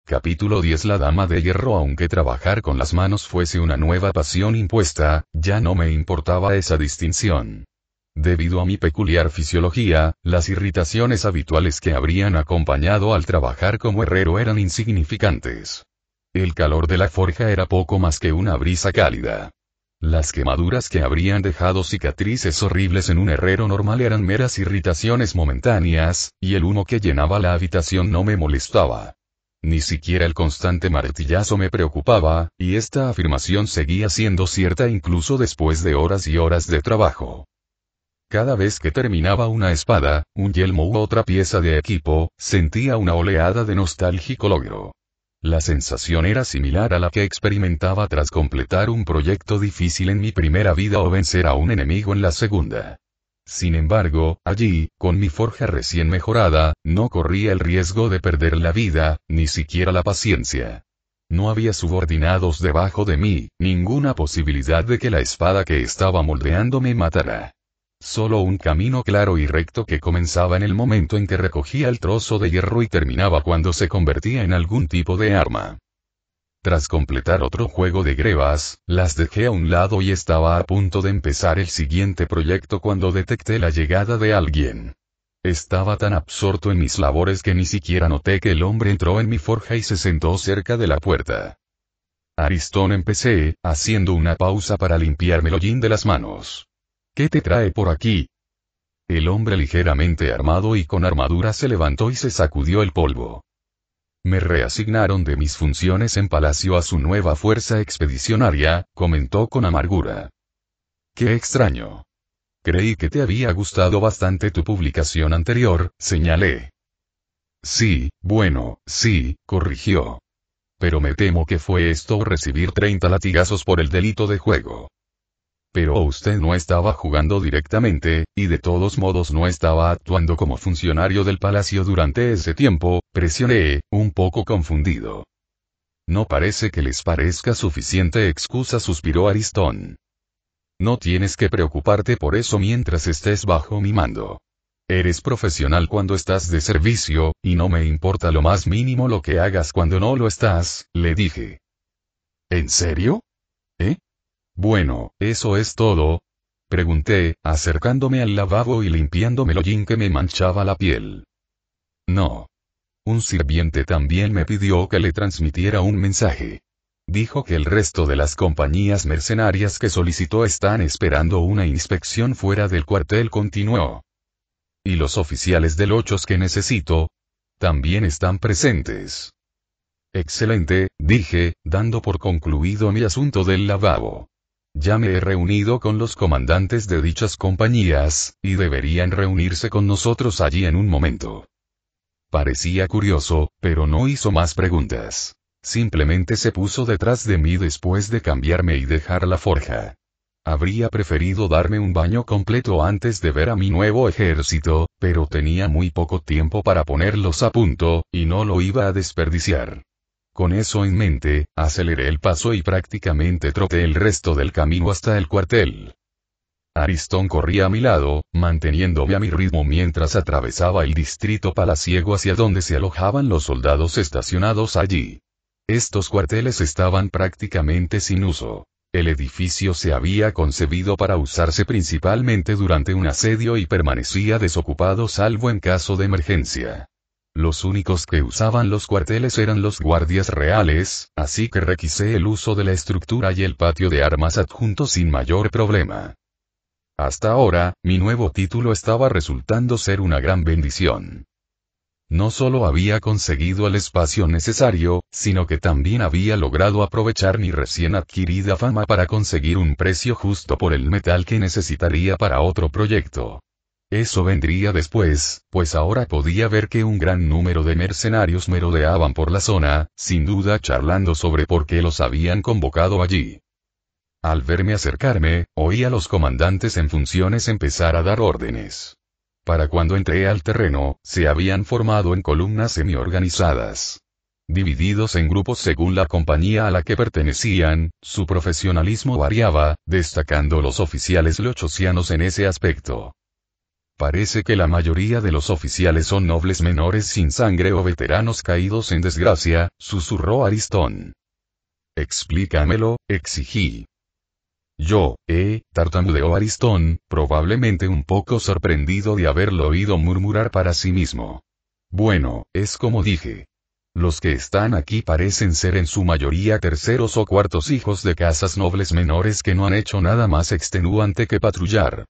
Capítulo 10. La Dama de Hierro. Aunque trabajar con las manos fuese una nueva pasión impuesta, ya no me importaba esa distinción. Debido a mi peculiar fisiología, las irritaciones habituales que habrían acompañado al trabajar como herrero eran insignificantes. El calor de la forja era poco más que una brisa cálida. Las quemaduras que habrían dejado cicatrices horribles en un herrero normal eran meras irritaciones momentáneas, y el humo que llenaba la habitación no me molestaba. Ni siquiera el constante martillazo me preocupaba, y esta afirmación seguía siendo cierta incluso después de horas y horas de trabajo. Cada vez que terminaba una espada, un yelmo u otra pieza de equipo, sentía una oleada de nostálgico logro. La sensación era similar a la que experimentaba tras completar un proyecto difícil en mi primera vida o vencer a un enemigo en la segunda. Sin embargo, allí, con mi forja recién mejorada, no corría el riesgo de perder la vida, ni siquiera la paciencia. No había subordinados debajo de mí, ninguna posibilidad de que la espada que estaba moldeando me matara. Solo un camino claro y recto que comenzaba en el momento en que recogía el trozo de hierro y terminaba cuando se convertía en algún tipo de arma. Tras completar otro juego de grebas, las dejé a un lado y estaba a punto de empezar el siguiente proyecto cuando detecté la llegada de alguien. Estaba tan absorto en mis labores que ni siquiera noté que el hombre entró en mi forja y se sentó cerca de la puerta. Aristón, empecé, haciendo una pausa para limpiarme el hollín de las manos. ¿Qué te trae por aquí? El hombre ligeramente armado y con armadura se levantó y se sacudió el polvo. Me reasignaron de mis funciones en Palacio a su nueva fuerza expedicionaria, comentó con amargura. Qué extraño. Creí que te había gustado bastante tu publicación anterior, señalé. Sí, bueno, sí, corrigió. Pero me temo que fue esto o recibir 30 latigazos por el delito de juego. Pero usted no estaba jugando directamente, y de todos modos no estaba actuando como funcionario del palacio durante ese tiempo, presioné, un poco confundido. No parece que les parezca suficiente excusa, suspiró Aristón. No tienes que preocuparte por eso mientras estés bajo mi mando. Eres profesional cuando estás de servicio, y no me importa lo más mínimo lo que hagas cuando no lo estás, le dije. ¿En serio? ¿Eh? Bueno, ¿eso es todo? Pregunté, acercándome al lavabo y limpiándome el hollín que me manchaba la piel. No. Un sirviente también me pidió que le transmitiera un mensaje. Dijo que el resto de las compañías mercenarias que solicitó están esperando una inspección fuera del cuartel, continuó. ¿Y los oficiales del 8 que necesito? También están presentes. Excelente, dije, dando por concluido mi asunto del lavabo. Ya me he reunido con los comandantes de dichas compañías, y deberían reunirse con nosotros allí en un momento. Parecía curioso, pero no hizo más preguntas. Simplemente se puso detrás de mí después de cambiarme y dejar la forja. Habría preferido darme un baño completo antes de ver a mi nuevo ejército, pero tenía muy poco tiempo para ponerlos a punto, y no lo iba a desperdiciar. Con eso en mente, aceleré el paso y prácticamente troté el resto del camino hasta el cuartel. Aristón corría a mi lado, manteniéndome a mi ritmo mientras atravesaba el distrito palaciego hacia donde se alojaban los soldados estacionados allí. Estos cuarteles estaban prácticamente sin uso. El edificio se había concebido para usarse principalmente durante un asedio y permanecía desocupado salvo en caso de emergencia. Los únicos que usaban los cuarteles eran los guardias reales, así que requisé el uso de la estructura y el patio de armas adjunto sin mayor problema. Hasta ahora, mi nuevo título estaba resultando ser una gran bendición. No solo había conseguido el espacio necesario, sino que también había logrado aprovechar mi recién adquirida fama para conseguir un precio justo por el metal que necesitaría para otro proyecto. Eso vendría después, pues ahora podía ver que un gran número de mercenarios merodeaban por la zona, sin duda charlando sobre por qué los habían convocado allí. Al verme acercarme, oí a los comandantes en funciones empezar a dar órdenes. Para cuando entré al terreno, se habían formado en columnas semi-organizadas. Divididos en grupos según la compañía a la que pertenecían, su profesionalismo variaba, destacando los oficiales lochosianos en ese aspecto. Parece que la mayoría de los oficiales son nobles menores sin sangre o veteranos caídos en desgracia, susurró Aristón. Explícamelo, exigí. Tartamudeó Aristón, probablemente un poco sorprendido de haberlo oído murmurar para sí mismo. Bueno, es como dije. Los que están aquí parecen ser en su mayoría terceros o cuartos hijos de casas nobles menores que no han hecho nada más extenuante que patrullar.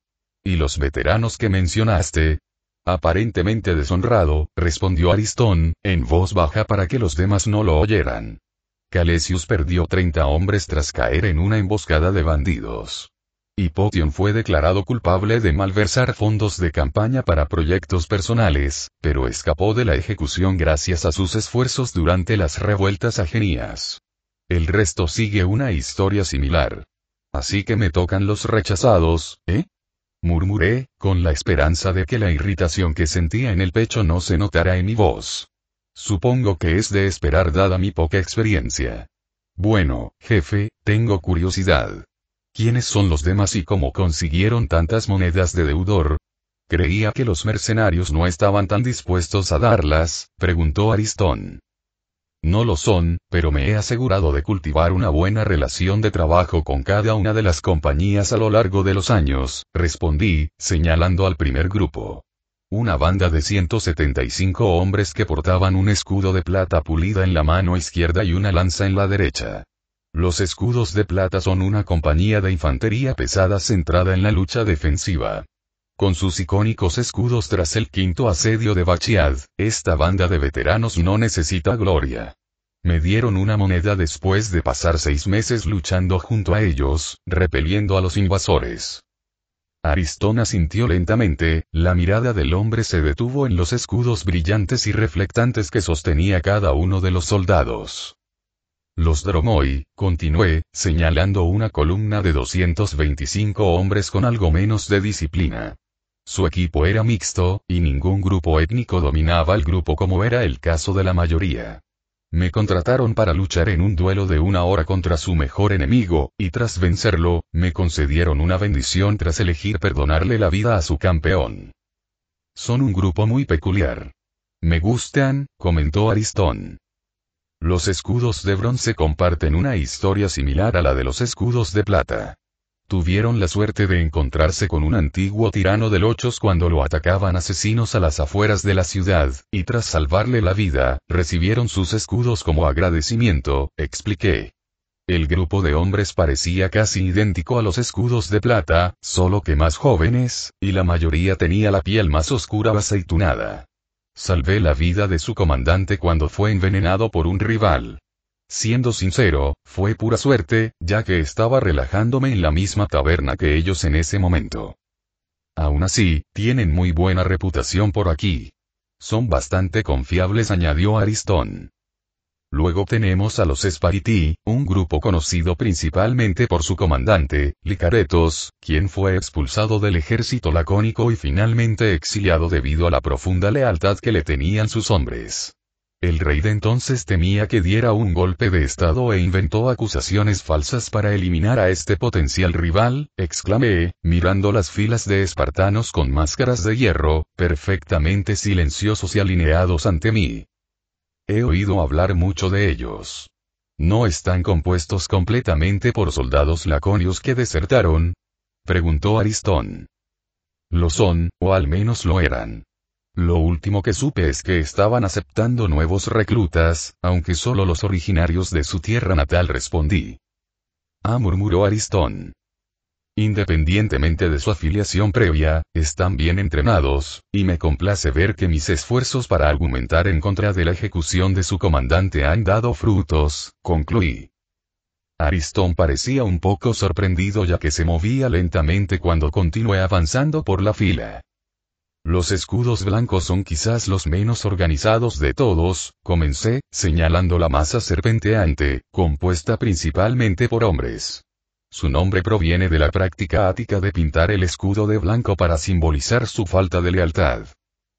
¿Y los veteranos que mencionaste? Aparentemente deshonrado, respondió Aristón, en voz baja para que los demás no lo oyeran. Calesius perdió 30 hombres tras caer en una emboscada de bandidos. Y Potion fue declarado culpable de malversar fondos de campaña para proyectos personales, pero escapó de la ejecución gracias a sus esfuerzos durante las revueltas agenias. El resto sigue una historia similar. Así que me tocan los rechazados, ¿eh? Murmuré, con la esperanza de que la irritación que sentía en el pecho no se notara en mi voz. Supongo que es de esperar dada mi poca experiencia. Bueno, jefe, tengo curiosidad. ¿Quiénes son los demás y cómo consiguieron tantas monedas de deudor? Creía que los mercenarios no estaban tan dispuestos a darlas, preguntó Aristón. No lo son, pero me he asegurado de cultivar una buena relación de trabajo con cada una de las compañías a lo largo de los años, respondí, señalando al primer grupo. Una banda de 175 hombres que portaban un escudo de plata pulida en la mano izquierda y una lanza en la derecha. Los escudos de plata son una compañía de infantería pesada centrada en la lucha defensiva. Con sus icónicos escudos tras el quinto asedio de Bachiad, esta banda de veteranos no necesita gloria. Me dieron una moneda después de pasar 6 meses luchando junto a ellos, repeliendo a los invasores. Aristón asintió lentamente, la mirada del hombre se detuvo en los escudos brillantes y reflectantes que sostenía cada uno de los soldados. Los Dromoi, continué, señalando una columna de 225 hombres con algo menos de disciplina. Su equipo era mixto, y ningún grupo étnico dominaba el grupo como era el caso de la mayoría. Me contrataron para luchar en un duelo de 1 hora contra su mejor enemigo, y tras vencerlo, me concedieron una bendición tras elegir perdonarle la vida a su campeón. Son un grupo muy peculiar. Me gustan, comentó Aristón. Los escudos de bronce comparten una historia similar a la de los escudos de plata. Tuvieron la suerte de encontrarse con un antiguo tirano de Lochos cuando lo atacaban asesinos a las afueras de la ciudad, y tras salvarle la vida, recibieron sus escudos como agradecimiento, expliqué. El grupo de hombres parecía casi idéntico a los escudos de plata, solo que más jóvenes, y la mayoría tenía la piel más oscura o aceitunada. Salvé la vida de su comandante cuando fue envenenado por un rival. Siendo sincero, fue pura suerte, ya que estaba relajándome en la misma taberna que ellos en ese momento. Aún así, tienen muy buena reputación por aquí. Son bastante confiables, añadió Aristón. Luego tenemos a los Spariti, un grupo conocido principalmente por su comandante, Licaretos, quien fue expulsado del ejército lacónico y finalmente exiliado debido a la profunda lealtad que le tenían sus hombres. El rey de entonces temía que diera un golpe de estado e inventó acusaciones falsas para eliminar a este potencial rival, exclamé, mirando las filas de espartanos con máscaras de hierro, perfectamente silenciosos y alineados ante mí. He oído hablar mucho de ellos. ¿No están compuestos completamente por soldados laconios que desertaron? Preguntó Aristón. Lo son, o al menos lo eran. Lo último que supe es que estaban aceptando nuevos reclutas, aunque solo los originarios de su tierra natal, respondí. Murmuró Aristón. Independientemente de su afiliación previa, están bien entrenados, y me complace ver que mis esfuerzos para argumentar en contra de la ejecución de su comandante han dado frutos, concluí. Aristón parecía un poco sorprendido ya que se movía lentamente cuando continué avanzando por la fila. Los escudos blancos son quizás los menos organizados de todos, comencé, señalando la masa serpenteante, compuesta principalmente por hombres. Su nombre proviene de la práctica ática de pintar el escudo de blanco para simbolizar su falta de lealtad.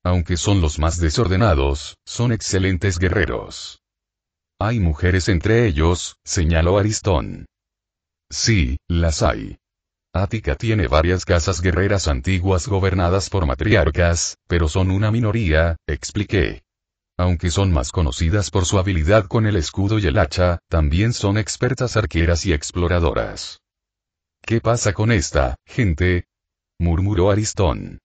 Aunque son los más desordenados, son excelentes guerreros. Hay mujeres entre ellos, señaló Aristón. Sí, las hay. Ática tiene varias casas guerreras antiguas gobernadas por matriarcas, pero son una minoría, expliqué. Aunque son más conocidas por su habilidad con el escudo y el hacha, también son expertas arqueras y exploradoras. ¿Qué pasa con esta gente?, murmuró Aristón.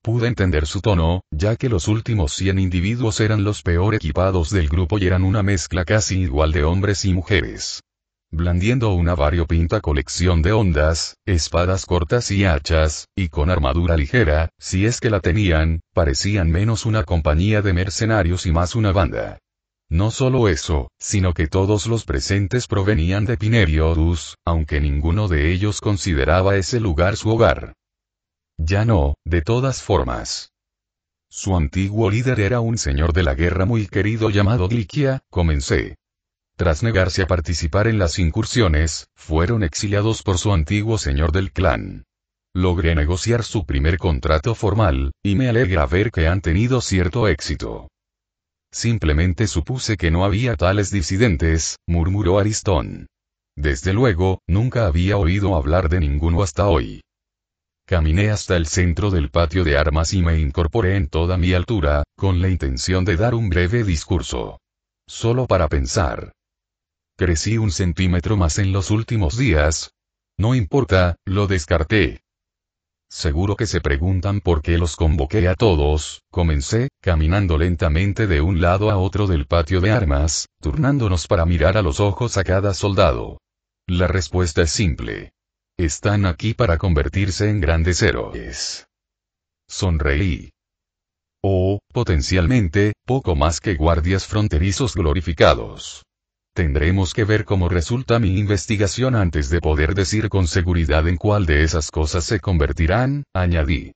Pude entender su tono, ya que los últimos 100 individuos eran los peor equipados del grupo y eran una mezcla casi igual de hombres y mujeres. Blandiendo una variopinta colección de hondas, espadas cortas y hachas, y con armadura ligera, si es que la tenían, parecían menos una compañía de mercenarios y más una banda. No solo eso, sino que todos los presentes provenían de Pineriodus, aunque ninguno de ellos consideraba ese lugar su hogar. Ya no, de todas formas. Su antiguo líder era un señor de la guerra muy querido llamado Glikia, comencé. Tras negarse a participar en las incursiones, fueron exiliados por su antiguo señor del clan. Logré negociar su primer contrato formal, y me alegra ver que han tenido cierto éxito. Simplemente supuse que no había tales disidentes, murmuró Aristón. Desde luego, nunca había oído hablar de ninguno hasta hoy. Caminé hasta el centro del patio de armas y me incorporé en toda mi altura, con la intención de dar un breve discurso. Solo para pensar. Crecí 1 centímetro más en los últimos días. No importa, lo descarté. Seguro que se preguntan por qué los convoqué a todos, comencé, caminando lentamente de un lado a otro del patio de armas, turnándonos para mirar a los ojos a cada soldado. La respuesta es simple. Están aquí para convertirse en grandes héroes. Sonreí. O, potencialmente, poco más que guardias fronterizos glorificados. Tendremos que ver cómo resulta mi investigación antes de poder decir con seguridad en cuál de esas cosas se convertirán, añadí.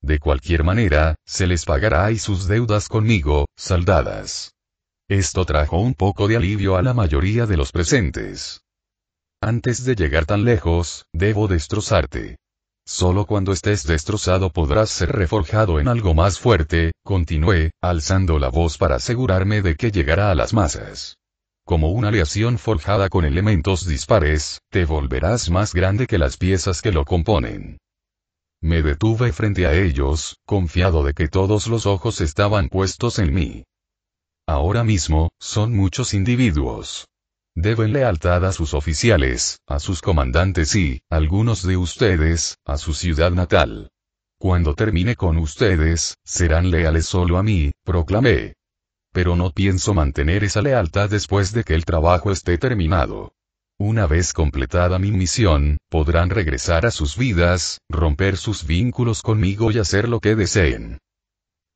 De cualquier manera, se les pagará y sus deudas conmigo, saldadas. Esto trajo un poco de alivio a la mayoría de los presentes. Antes de llegar tan lejos, debo destrozarte. Solo cuando estés destrozado podrás ser reforjado en algo más fuerte, continué, alzando la voz para asegurarme de que llegara a las masas. Como una aleación forjada con elementos dispares, te volverás más grande que las piezas que lo componen. Me detuve frente a ellos, confiado de que todos los ojos estaban puestos en mí. Ahora mismo, son muchos individuos. Deben lealtad a sus oficiales, a sus comandantes y, algunos de ustedes, a su ciudad natal. Cuando termine con ustedes, serán leales solo a mí, proclamé. Pero no pienso mantener esa lealtad después de que el trabajo esté terminado. Una vez completada mi misión, podrán regresar a sus vidas, romper sus vínculos conmigo y hacer lo que deseen.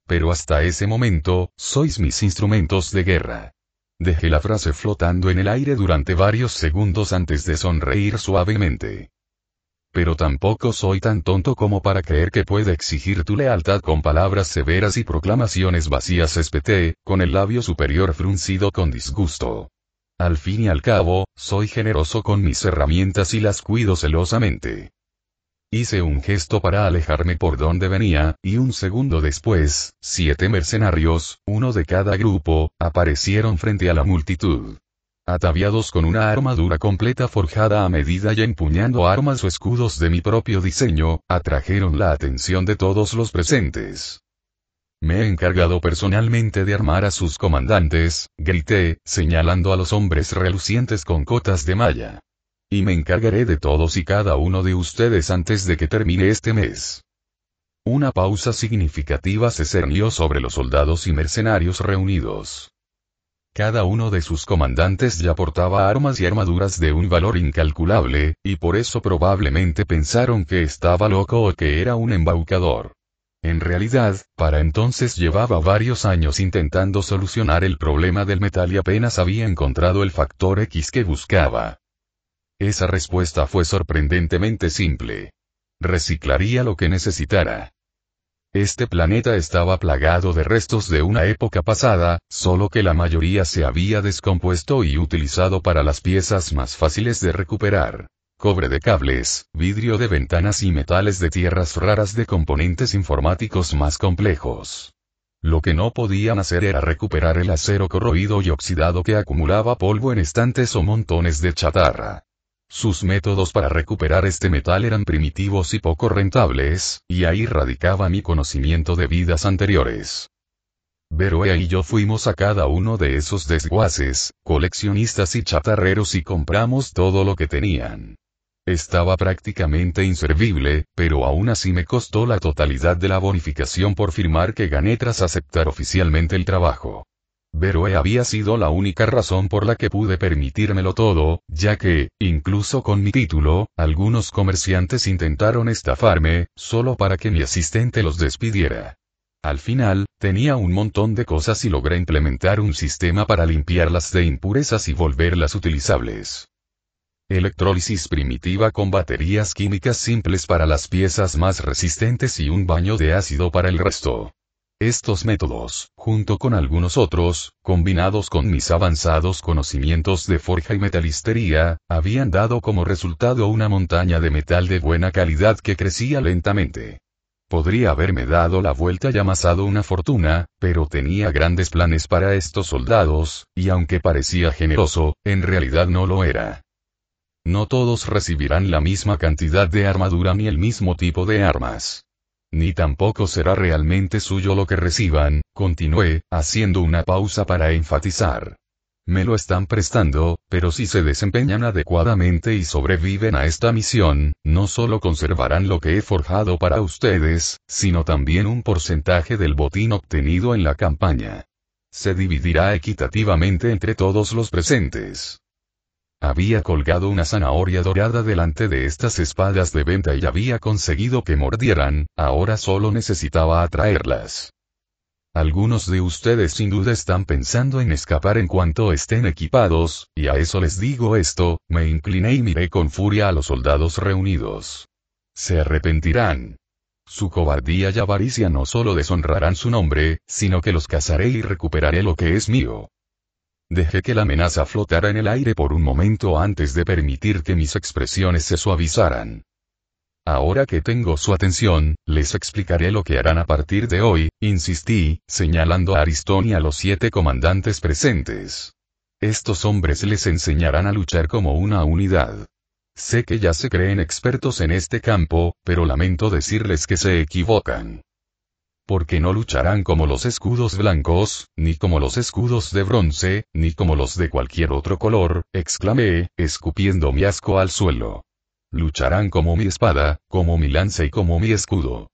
Pero hasta ese momento, sois mis instrumentos de guerra. Dejé la frase flotando en el aire durante varios segundos antes de sonreír suavemente. Pero tampoco soy tan tonto como para creer que pueda exigir tu lealtad con palabras severas y proclamaciones vacías, espeté, con el labio superior fruncido con disgusto. Al fin y al cabo, soy generoso con mis herramientas y las cuido celosamente. Hice un gesto para alejarme por donde venía, y un segundo después, 7 mercenarios, uno de cada grupo, aparecieron frente a la multitud. Ataviados con una armadura completa forjada a medida y empuñando armas o escudos de mi propio diseño, atrajeron la atención de todos los presentes. Me he encargado personalmente de armar a sus comandantes, grité, señalando a los hombres relucientes con cotas de malla. Y me encargaré de todos y cada uno de ustedes antes de que termine este mes. Una pausa significativa se cernió sobre los soldados y mercenarios reunidos. Cada uno de sus comandantes ya portaba armas y armaduras de un valor incalculable, y por eso probablemente pensaron que estaba loco o que era un embaucador. En realidad, para entonces llevaba varios años intentando solucionar el problema del metal y apenas había encontrado el factor X que buscaba. Esa respuesta fue sorprendentemente simple. Reciclaría lo que necesitara. Este planeta estaba plagado de restos de una época pasada, solo que la mayoría se había descompuesto y utilizado para las piezas más fáciles de recuperar. Cobre de cables, vidrio de ventanas y metales de tierras raras de componentes informáticos más complejos. Lo que no podían hacer era recuperar el acero corroído y oxidado que acumulaba polvo en estantes o montones de chatarra. Sus métodos para recuperar este metal eran primitivos y poco rentables, y ahí radicaba mi conocimiento de vidas anteriores. Beroe y yo fuimos a cada uno de esos desguaces, coleccionistas y chatarreros, y compramos todo lo que tenían. Estaba prácticamente inservible, pero aún así me costó la totalidad de la bonificación por firmar que gané tras aceptar oficialmente el trabajo. Beroe había sido la única razón por la que pude permitírmelo todo, ya que, incluso con mi título, algunos comerciantes intentaron estafarme, solo para que mi asistente los despidiera. Al final, tenía un montón de cosas y logré implementar un sistema para limpiarlas de impurezas y volverlas utilizables. Electrólisis primitiva con baterías químicas simples para las piezas más resistentes y un baño de ácido para el resto. Estos métodos, junto con algunos otros, combinados con mis avanzados conocimientos de forja y metalistería, habían dado como resultado una montaña de metal de buena calidad que crecía lentamente. Podría haberme dado la vuelta y amasado una fortuna, pero tenía grandes planes para estos soldados, y aunque parecía generoso, en realidad no lo era. No todos recibirán la misma cantidad de armadura ni el mismo tipo de armas. Ni tampoco será realmente suyo lo que reciban, continué, haciendo una pausa para enfatizar. Me lo están prestando, pero si se desempeñan adecuadamente y sobreviven a esta misión, no solo conservarán lo que he forjado para ustedes, sino también un porcentaje del botín obtenido en la campaña. Se dividirá equitativamente entre todos los presentes. Había colgado una zanahoria dorada delante de estas espadas de venta y había conseguido que mordieran, ahora solo necesitaba atraerlas. Algunos de ustedes sin duda están pensando en escapar en cuanto estén equipados, y a eso les digo esto, me incliné y miré con furia a los soldados reunidos. Se arrepentirán. Su cobardía y avaricia no solo deshonrarán su nombre, sino que los cazaré y recuperaré lo que es mío. Dejé que la amenaza flotara en el aire por un momento antes de permitir que mis expresiones se suavizaran. Ahora que tengo su atención, les explicaré lo que harán a partir de hoy, insistí, señalando a Aristón y a los 7 comandantes presentes. Estos hombres les enseñarán a luchar como una unidad. Sé que ya se creen expertos en este campo, pero lamento decirles que se equivocan. Porque no lucharán como los escudos blancos, ni como los escudos de bronce, ni como los de cualquier otro color, exclamé, escupiendo mi asco al suelo. Lucharán como mi espada, como mi lanza y como mi escudo.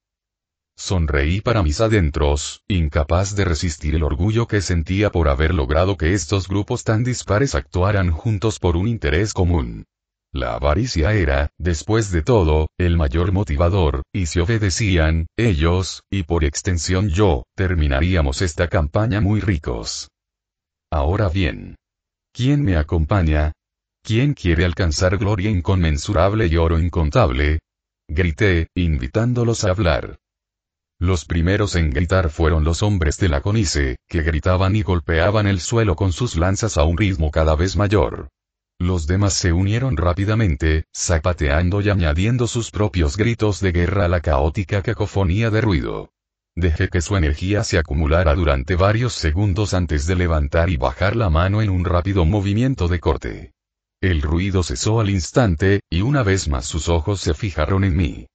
Sonreí para mis adentros, incapaz de resistir el orgullo que sentía por haber logrado que estos grupos tan dispares actuaran juntos por un interés común. La avaricia era, después de todo, el mayor motivador, y si obedecían, ellos, y por extensión yo, terminaríamos esta campaña muy ricos. Ahora bien. ¿Quién me acompaña? ¿Quién quiere alcanzar gloria inconmensurable y oro incontable? Grité, invitándolos a hablar. Los primeros en gritar fueron los hombres de la Conice, que gritaban y golpeaban el suelo con sus lanzas a un ritmo cada vez mayor. Los demás se unieron rápidamente, zapateando y añadiendo sus propios gritos de guerra a la caótica cacofonía de ruido. Dejé que su energía se acumulara durante varios segundos antes de levantar y bajar la mano en un rápido movimiento de corte. El ruido cesó al instante, y una vez más sus ojos se fijaron en mí.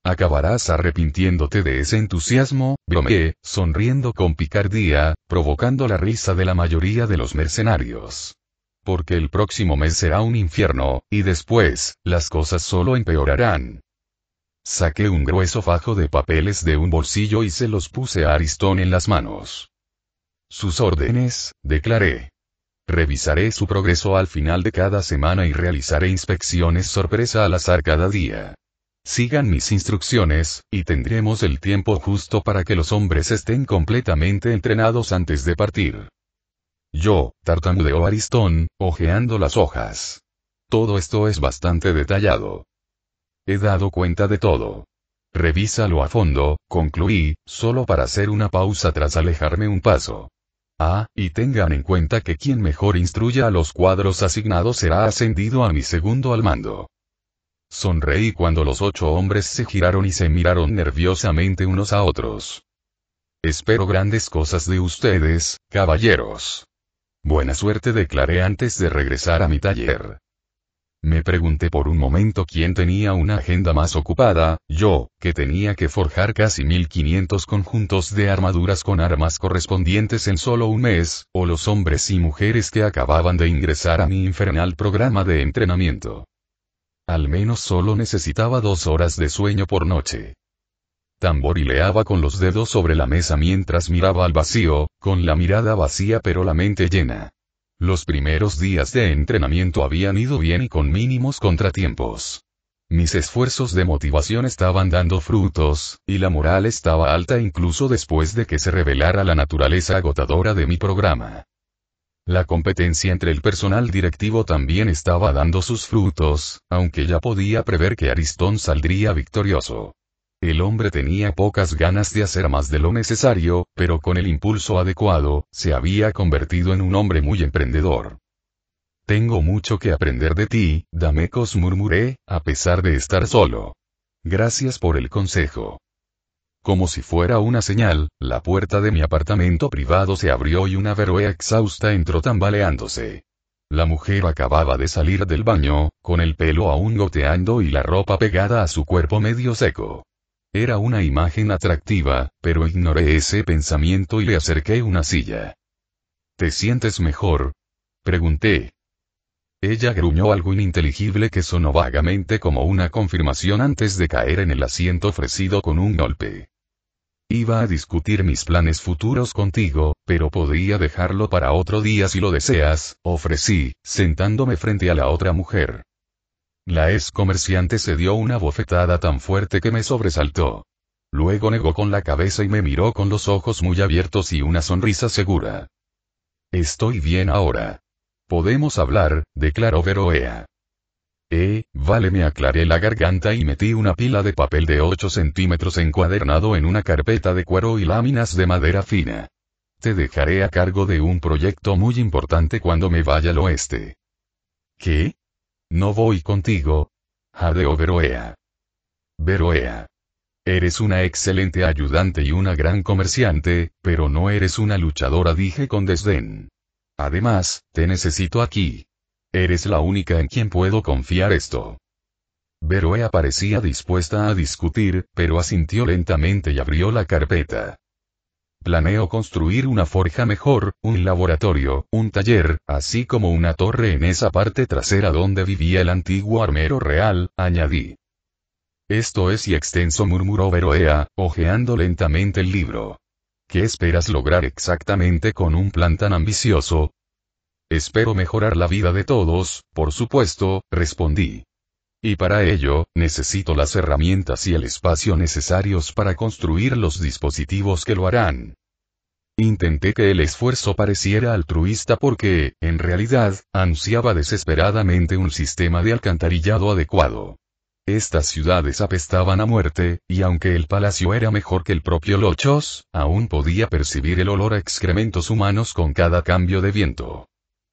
Acabarás arrepintiéndote de ese entusiasmo, bromeé, sonriendo con picardía, provocando la risa de la mayoría de los mercenarios. Porque el próximo mes será un infierno, y después, las cosas solo empeorarán. Saqué un grueso fajo de papeles de un bolsillo y se los puse a Aristón en las manos. Sus órdenes, declaré. Revisaré su progreso al final de cada semana y realizaré inspecciones sorpresa al azar cada día. Sigan mis instrucciones, y tendremos el tiempo justo para que los hombres estén completamente entrenados antes de partir. Yo, tartamudeó Aristón, hojeando las hojas. Todo esto es bastante detallado. He dado cuenta de todo. Revísalo a fondo, concluí, solo para hacer una pausa tras alejarme un paso. Ah, y tengan en cuenta que quien mejor instruya a los cuadros asignados será ascendido a mi segundo al mando. Sonreí cuando los 8 hombres se giraron y se miraron nerviosamente unos a otros. Espero grandes cosas de ustedes, caballeros. Buena suerte, declaré antes de regresar a mi taller. Me pregunté por un momento quién tenía una agenda más ocupada, yo, que tenía que forjar casi 1500 conjuntos de armaduras con armas correspondientes en solo un mes, o los hombres y mujeres que acababan de ingresar a mi infernal programa de entrenamiento. Al menos solo necesitaba 2 horas de sueño por noche. Tamborileaba con los dedos sobre la mesa mientras miraba al vacío, con la mirada vacía pero la mente llena. Los primeros días de entrenamiento habían ido bien y con mínimos contratiempos. Mis esfuerzos de motivación estaban dando frutos, y la moral estaba alta incluso después de que se revelara la naturaleza agotadora de mi programa. La competencia entre el personal directivo también estaba dando sus frutos, aunque ya podía prever que Aristón saldría victorioso. El hombre tenía pocas ganas de hacer más de lo necesario, pero con el impulso adecuado, se había convertido en un hombre muy emprendedor. Tengo mucho que aprender de ti, Damecos, murmuré, a pesar de estar solo. Gracias por el consejo. Como si fuera una señal, la puerta de mi apartamento privado se abrió y una Veroea exhausta entró tambaleándose. La mujer acababa de salir del baño, con el pelo aún goteando y la ropa pegada a su cuerpo medio seco. Era una imagen atractiva, pero ignoré ese pensamiento y le acerqué una silla. ¿Te sientes mejor?, pregunté. Ella gruñó algo ininteligible que sonó vagamente como una confirmación antes de caer en el asiento ofrecido con un golpe. Iba a discutir mis planes futuros contigo, pero podría dejarlo para otro día si lo deseas, ofrecí, sentándome frente a la otra mujer. La ex comerciante se dio una bofetada tan fuerte que me sobresaltó. Luego negó con la cabeza y me miró con los ojos muy abiertos y una sonrisa segura. Estoy bien ahora. Podemos hablar, declaró Veroea. Vale, me aclaré la garganta y metí una pila de papel de 8 centímetros encuadernado en una carpeta de cuero y láminas de madera fina. Te dejaré a cargo de un proyecto muy importante cuando me vaya al oeste. ¿Qué? No voy contigo, jadeó Veroea. Veroea. Eres una excelente ayudante y una gran comerciante, pero no eres una luchadora, dije con desdén. Además, te necesito aquí. Eres la única en quien puedo confiar esto. Veroea parecía dispuesta a discutir, pero asintió lentamente y abrió la carpeta. Planeo construir una forja mejor, un laboratorio, un taller, así como una torre en esa parte trasera donde vivía el antiguo armero real, añadí. Esto es y extenso, murmuró Veroea, hojeando lentamente el libro. ¿Qué esperas lograr exactamente con un plan tan ambicioso? Espero mejorar la vida de todos, por supuesto, respondí. Y para ello, necesito las herramientas y el espacio necesarios para construir los dispositivos que lo harán. Intenté que el esfuerzo pareciera altruista porque, en realidad, ansiaba desesperadamente un sistema de alcantarillado adecuado. Estas ciudades apestaban a muerte, y aunque el palacio era mejor que el propio Lochos, aún podía percibir el olor a excrementos humanos con cada cambio de viento.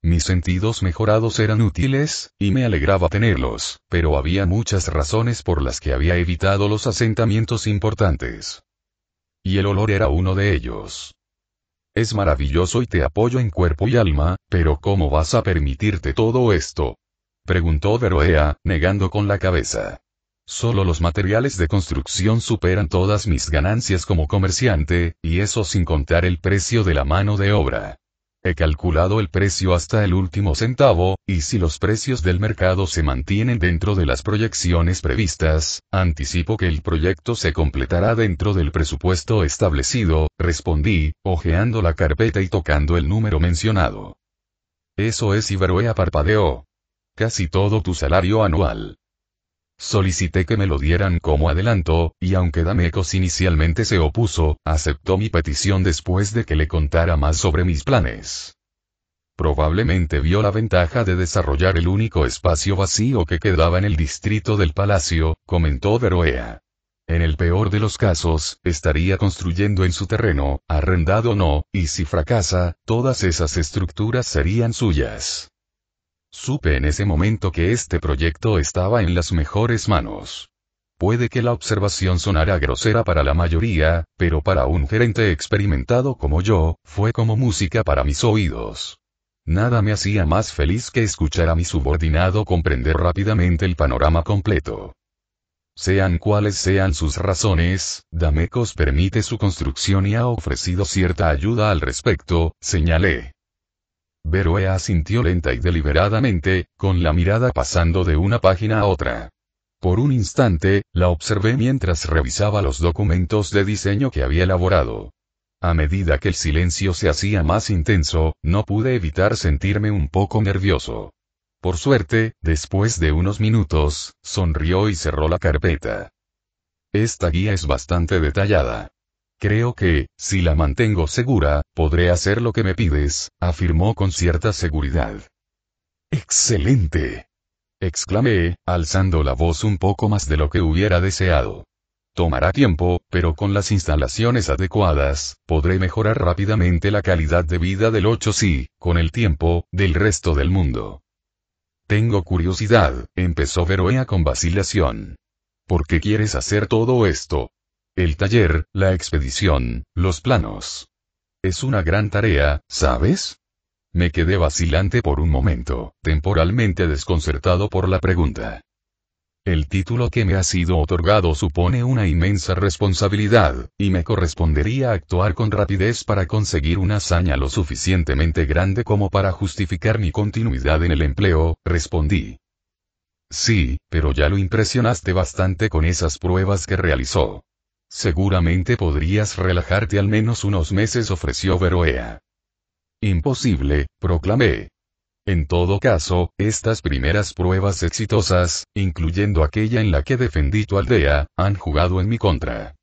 Mis sentidos mejorados eran útiles, y me alegraba tenerlos, pero había muchas razones por las que había evitado los asentamientos importantes. Y el olor era uno de ellos. Es maravilloso y te apoyo en cuerpo y alma, pero ¿cómo vas a permitirte todo esto?, preguntó Veroea, negando con la cabeza. Solo los materiales de construcción superan todas mis ganancias como comerciante, y eso sin contar el precio de la mano de obra. He calculado el precio hasta el último centavo, y si los precios del mercado se mantienen dentro de las proyecciones previstas, anticipo que el proyecto se completará dentro del presupuesto establecido, respondí, hojeando la carpeta y tocando el número mencionado. Eso es, y Veroea parpadeó. Casi todo tu salario anual. Solicité que me lo dieran como adelanto, y aunque Damecos inicialmente se opuso, aceptó mi petición después de que le contara más sobre mis planes. Probablemente vio la ventaja de desarrollar el único espacio vacío que quedaba en el distrito del palacio, comentó Veroea. En el peor de los casos, estaría construyendo en su terreno, arrendado o no, y si fracasa, todas esas estructuras serían suyas. Supe en ese momento que este proyecto estaba en las mejores manos. Puede que la observación sonara grosera para la mayoría, pero para un gerente experimentado como yo, fue como música para mis oídos. Nada me hacía más feliz que escuchar a mi subordinado comprender rápidamente el panorama completo. Sean cuales sean sus razones, Damecos permite su construcción y ha ofrecido cierta ayuda al respecto, señalé. Veroea asintió lenta y deliberadamente, con la mirada pasando de una página a otra. Por un instante, la observé mientras revisaba los documentos de diseño que había elaborado. A medida que el silencio se hacía más intenso, no pude evitar sentirme un poco nervioso. Por suerte, después de unos minutos, sonrió y cerró la carpeta. Esta guía es bastante detallada. Creo que, si la mantengo segura, podré hacer lo que me pides, afirmó con cierta seguridad. ¡Excelente!, exclamé, alzando la voz un poco más de lo que hubiera deseado. Tomará tiempo, pero con las instalaciones adecuadas, podré mejorar rápidamente la calidad de vida del 8C, con el tiempo, del resto del mundo. Tengo curiosidad, empezó Veroea con vacilación. ¿Por qué quieres hacer todo esto? El taller, la expedición, los planos. Es una gran tarea, ¿sabes? Me quedé vacilante por un momento, temporalmente desconcertado por la pregunta. El título que me ha sido otorgado supone una inmensa responsabilidad, y me correspondería actuar con rapidez para conseguir una hazaña lo suficientemente grande como para justificar mi continuidad en el empleo, respondí. Sí, pero ya lo impresionaste bastante con esas pruebas que realizó. Seguramente podrías relajarte al menos unos meses, ofreció Veroea. Imposible, proclamé. En todo caso, estas primeras pruebas exitosas, incluyendo aquella en la que defendí tu aldea, han jugado en mi contra.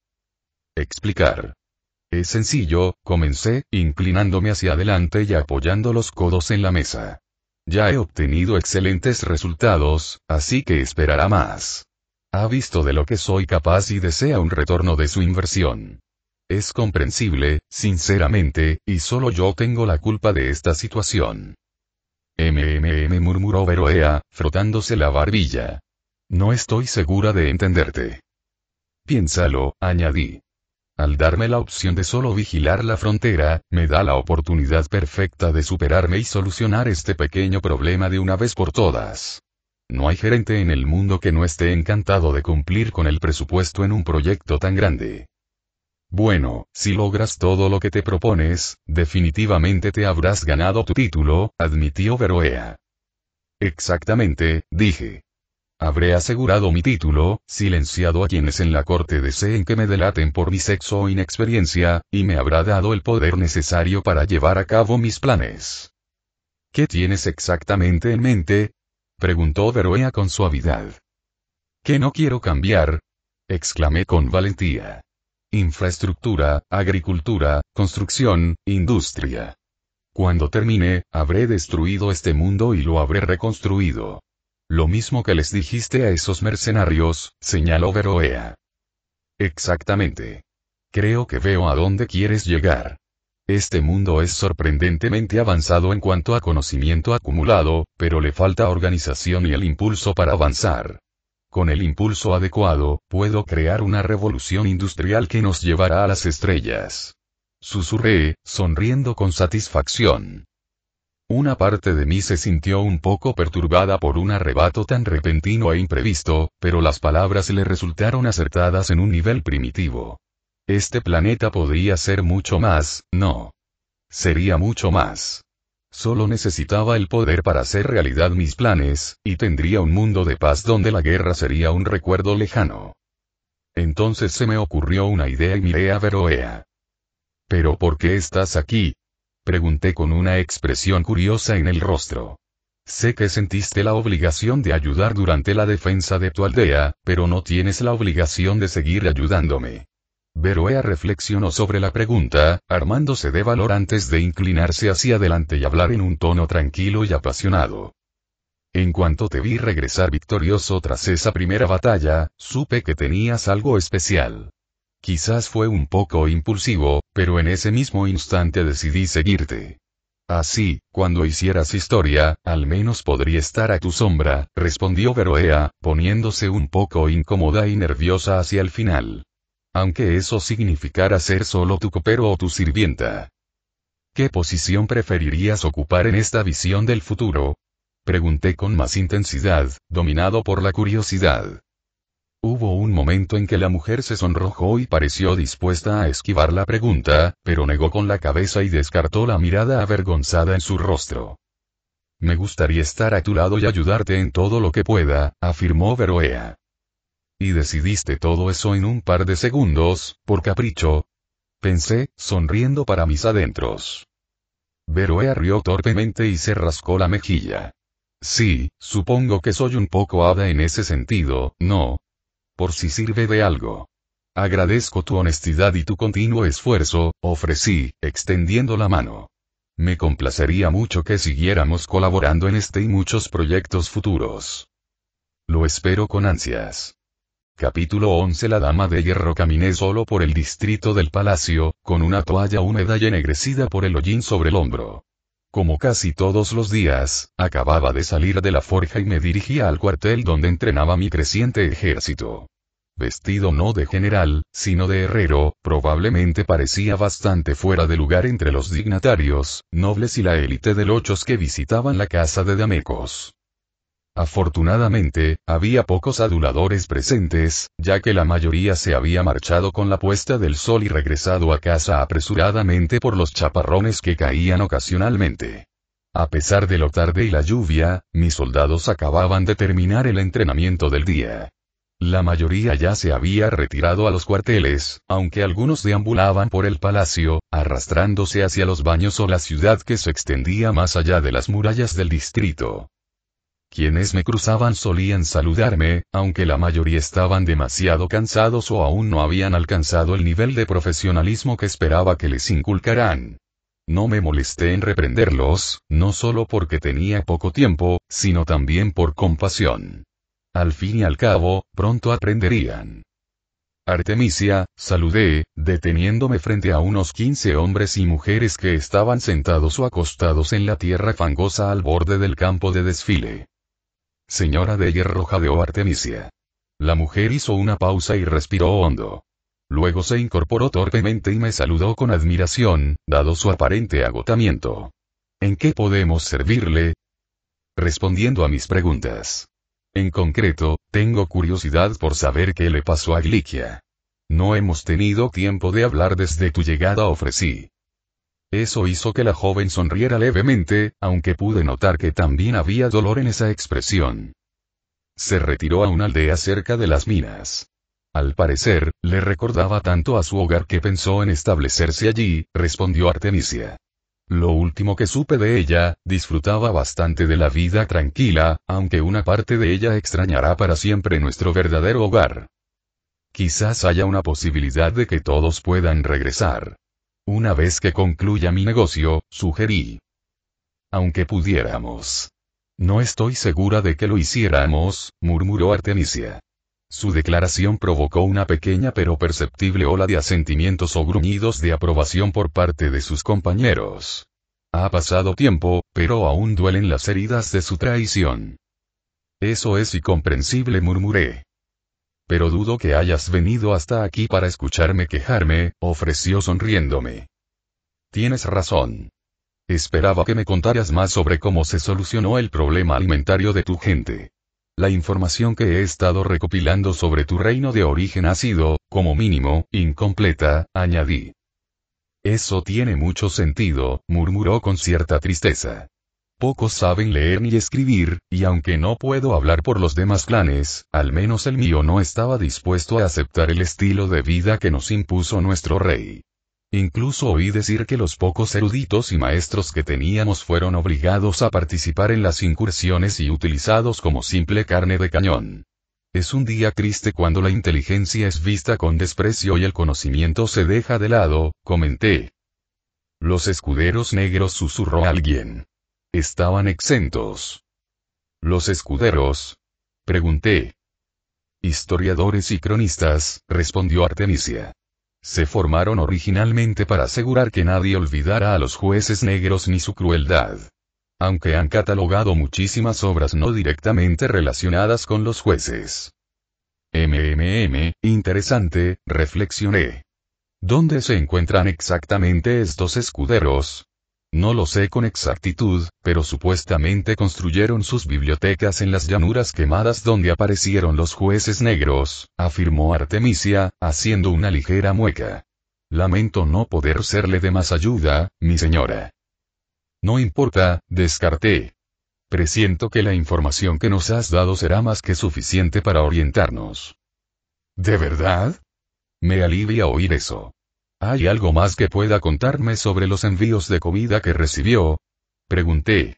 Explicar. Es sencillo, comencé, inclinándome hacia adelante y apoyando los codos en la mesa. Ya he obtenido excelentes resultados, así que esperará más. Ha visto de lo que soy capaz y desea un retorno de su inversión. Es comprensible, sinceramente, y solo yo tengo la culpa de esta situación. Murmuró Veroea, frotándose la barbilla. No estoy segura de entenderte. Piénsalo, añadí. Al darme la opción de solo vigilar la frontera, me da la oportunidad perfecta de superarme y solucionar este pequeño problema de una vez por todas. No hay gerente en el mundo que no esté encantado de cumplir con el presupuesto en un proyecto tan grande. Bueno, si logras todo lo que te propones, definitivamente te habrás ganado tu título, admitió Veroea. Exactamente, dije. Habré asegurado mi título, silenciado a quienes en la corte deseen que me delaten por mi sexo o inexperiencia, y me habrá dado el poder necesario para llevar a cabo mis planes. ¿Qué tienes exactamente en mente?, preguntó Veroea con suavidad. ¿Qué no quiero cambiar?, exclamé con valentía. Infraestructura, agricultura, construcción, industria. Cuando termine, habré destruido este mundo y lo habré reconstruido. Lo mismo que les dijiste a esos mercenarios, señaló Veroea. Exactamente. Creo que veo a dónde quieres llegar. Este mundo es sorprendentemente avanzado en cuanto a conocimiento acumulado, pero le falta organización y el impulso para avanzar. Con el impulso adecuado, puedo crear una revolución industrial que nos llevará a las estrellas. Susurré, sonriendo con satisfacción. Una parte de mí se sintió un poco perturbada por un arrebato tan repentino e imprevisto, pero las palabras le resultaron acertadas en un nivel primitivo. Este planeta podría ser mucho más, no. Sería mucho más. Solo necesitaba el poder para hacer realidad mis planes, y tendría un mundo de paz donde la guerra sería un recuerdo lejano. Entonces se me ocurrió una idea y miré a Veroea. ¿Pero por qué estás aquí?, pregunté con una expresión curiosa en el rostro. Sé que sentiste la obligación de ayudar durante la defensa de tu aldea, pero no tienes la obligación de seguir ayudándome. Veroea reflexionó sobre la pregunta, armándose de valor antes de inclinarse hacia adelante y hablar en un tono tranquilo y apasionado. En cuanto te vi regresar victorioso tras esa primera batalla, supe que tenías algo especial. Quizás fue un poco impulsivo, pero en ese mismo instante decidí seguirte. Así, cuando hicieras historia, al menos podría estar a tu sombra, respondió Veroea, poniéndose un poco incómoda y nerviosa hacia el final. Aunque eso significara ser solo tu copero o tu sirvienta. ¿Qué posición preferirías ocupar en esta visión del futuro? Pregunté con más intensidad, dominado por la curiosidad. Hubo un momento en que la mujer se sonrojó y pareció dispuesta a esquivar la pregunta, pero negó con la cabeza y descartó la mirada avergonzada en su rostro. Me gustaría estar a tu lado y ayudarte en todo lo que pueda, afirmó Veroea. ¿Y decidiste todo eso en un par de segundos, por capricho? Pensé, sonriendo para mis adentros. Veroea rió torpemente y se rascó la mejilla. Sí, supongo que soy un poco hada en ese sentido, ¿no? Por si sirve de algo. Agradezco tu honestidad y tu continuo esfuerzo, ofrecí, extendiendo la mano. Me complacería mucho que siguiéramos colaborando en este y muchos proyectos futuros. Lo espero con ansias. Capítulo 11. La dama de hierro. Caminé solo por el distrito del palacio, con una toalla húmeda y ennegrecida por el hollín sobre el hombro. Como casi todos los días, acababa de salir de la forja y me dirigía al cuartel donde entrenaba mi creciente ejército. Vestido no de general, sino de herrero, probablemente parecía bastante fuera de lugar entre los dignatarios, nobles y la élite de lochos que visitaban la casa de Damecos. Afortunadamente, había pocos aduladores presentes, ya que la mayoría se había marchado con la puesta del sol y regresado a casa apresuradamente por los chaparrones que caían ocasionalmente. A pesar de lo tarde y la lluvia, mis soldados acababan de terminar el entrenamiento del día. La mayoría ya se había retirado a los cuarteles, aunque algunos deambulaban por el palacio, arrastrándose hacia los baños o la ciudad que se extendía más allá de las murallas del distrito. Quienes me cruzaban solían saludarme, aunque la mayoría estaban demasiado cansados o aún no habían alcanzado el nivel de profesionalismo que esperaba que les inculcaran. No me molesté en reprenderlos, no solo porque tenía poco tiempo, sino también por compasión. Al fin y al cabo, pronto aprenderían. Artemisia, saludé, deteniéndome frente a unos 15 hombres y mujeres que estaban sentados o acostados en la tierra fangosa al borde del campo de desfile. Señora de hierro, jadeó Artemisia. La mujer hizo una pausa y respiró hondo. Luego se incorporó torpemente y me saludó con admiración, dado su aparente agotamiento. ¿En qué podemos servirle? Respondiendo a mis preguntas. En concreto, tengo curiosidad por saber qué le pasó a Glikia. No hemos tenido tiempo de hablar desde tu llegada, ofrecí. Eso hizo que la joven sonriera levemente, aunque pude notar que también había dolor en esa expresión. Se retiró a una aldea cerca de las minas. Al parecer, le recordaba tanto a su hogar que pensó en establecerse allí, respondió Artemisia. Lo último que supe de ella, disfrutaba bastante de la vida tranquila, aunque una parte de ella extrañará para siempre nuestro verdadero hogar. Quizás haya una posibilidad de que todos puedan regresar. Una vez que concluya mi negocio, sugerí. Aunque pudiéramos. No estoy segura de que lo hiciéramos, murmuró Artemisia. Su declaración provocó una pequeña pero perceptible ola de asentimientos o gruñidos de aprobación por parte de sus compañeros. Ha pasado tiempo, pero aún duelen las heridas de su traición. Eso es incomprensible, murmuré. Pero dudo que hayas venido hasta aquí para escucharme quejarme, ofreció sonriéndome. Tienes razón. Esperaba que me contaras más sobre cómo se solucionó el problema alimentario de tu gente. La información que he estado recopilando sobre tu reino de origen ha sido, como mínimo, incompleta, añadí. Eso tiene mucho sentido, murmuró con cierta tristeza. Pocos saben leer ni escribir, y aunque no puedo hablar por los demás clanes, al menos el mío no estaba dispuesto a aceptar el estilo de vida que nos impuso nuestro rey. Incluso oí decir que los pocos eruditos y maestros que teníamos fueron obligados a participar en las incursiones y utilizados como simple carne de cañón. Es un día triste cuando la inteligencia es vista con desprecio y el conocimiento se deja de lado, comenté. Los escuderos negros, susurró alguien. Estaban exentos. ¿Los escuderos? Pregunté. Historiadores y cronistas, respondió Artemisia. Se formaron originalmente para asegurar que nadie olvidara a los jueces negros ni su crueldad. Aunque han catalogado muchísimas obras no directamente relacionadas con los jueces. Interesante, reflexioné. ¿Dónde se encuentran exactamente estos escuderos? No lo sé con exactitud, pero supuestamente construyeron sus bibliotecas en las llanuras quemadas donde aparecieron los jueces negros, afirmó Artemisia, haciendo una ligera mueca. Lamento no poder serle de más ayuda, mi señora. No importa, descarté. Presiento que la información que nos has dado será más que suficiente para orientarnos. ¿De verdad? Me alivia oír eso. ¿Hay algo más que pueda contarme sobre los envíos de comida que recibió? Pregunté.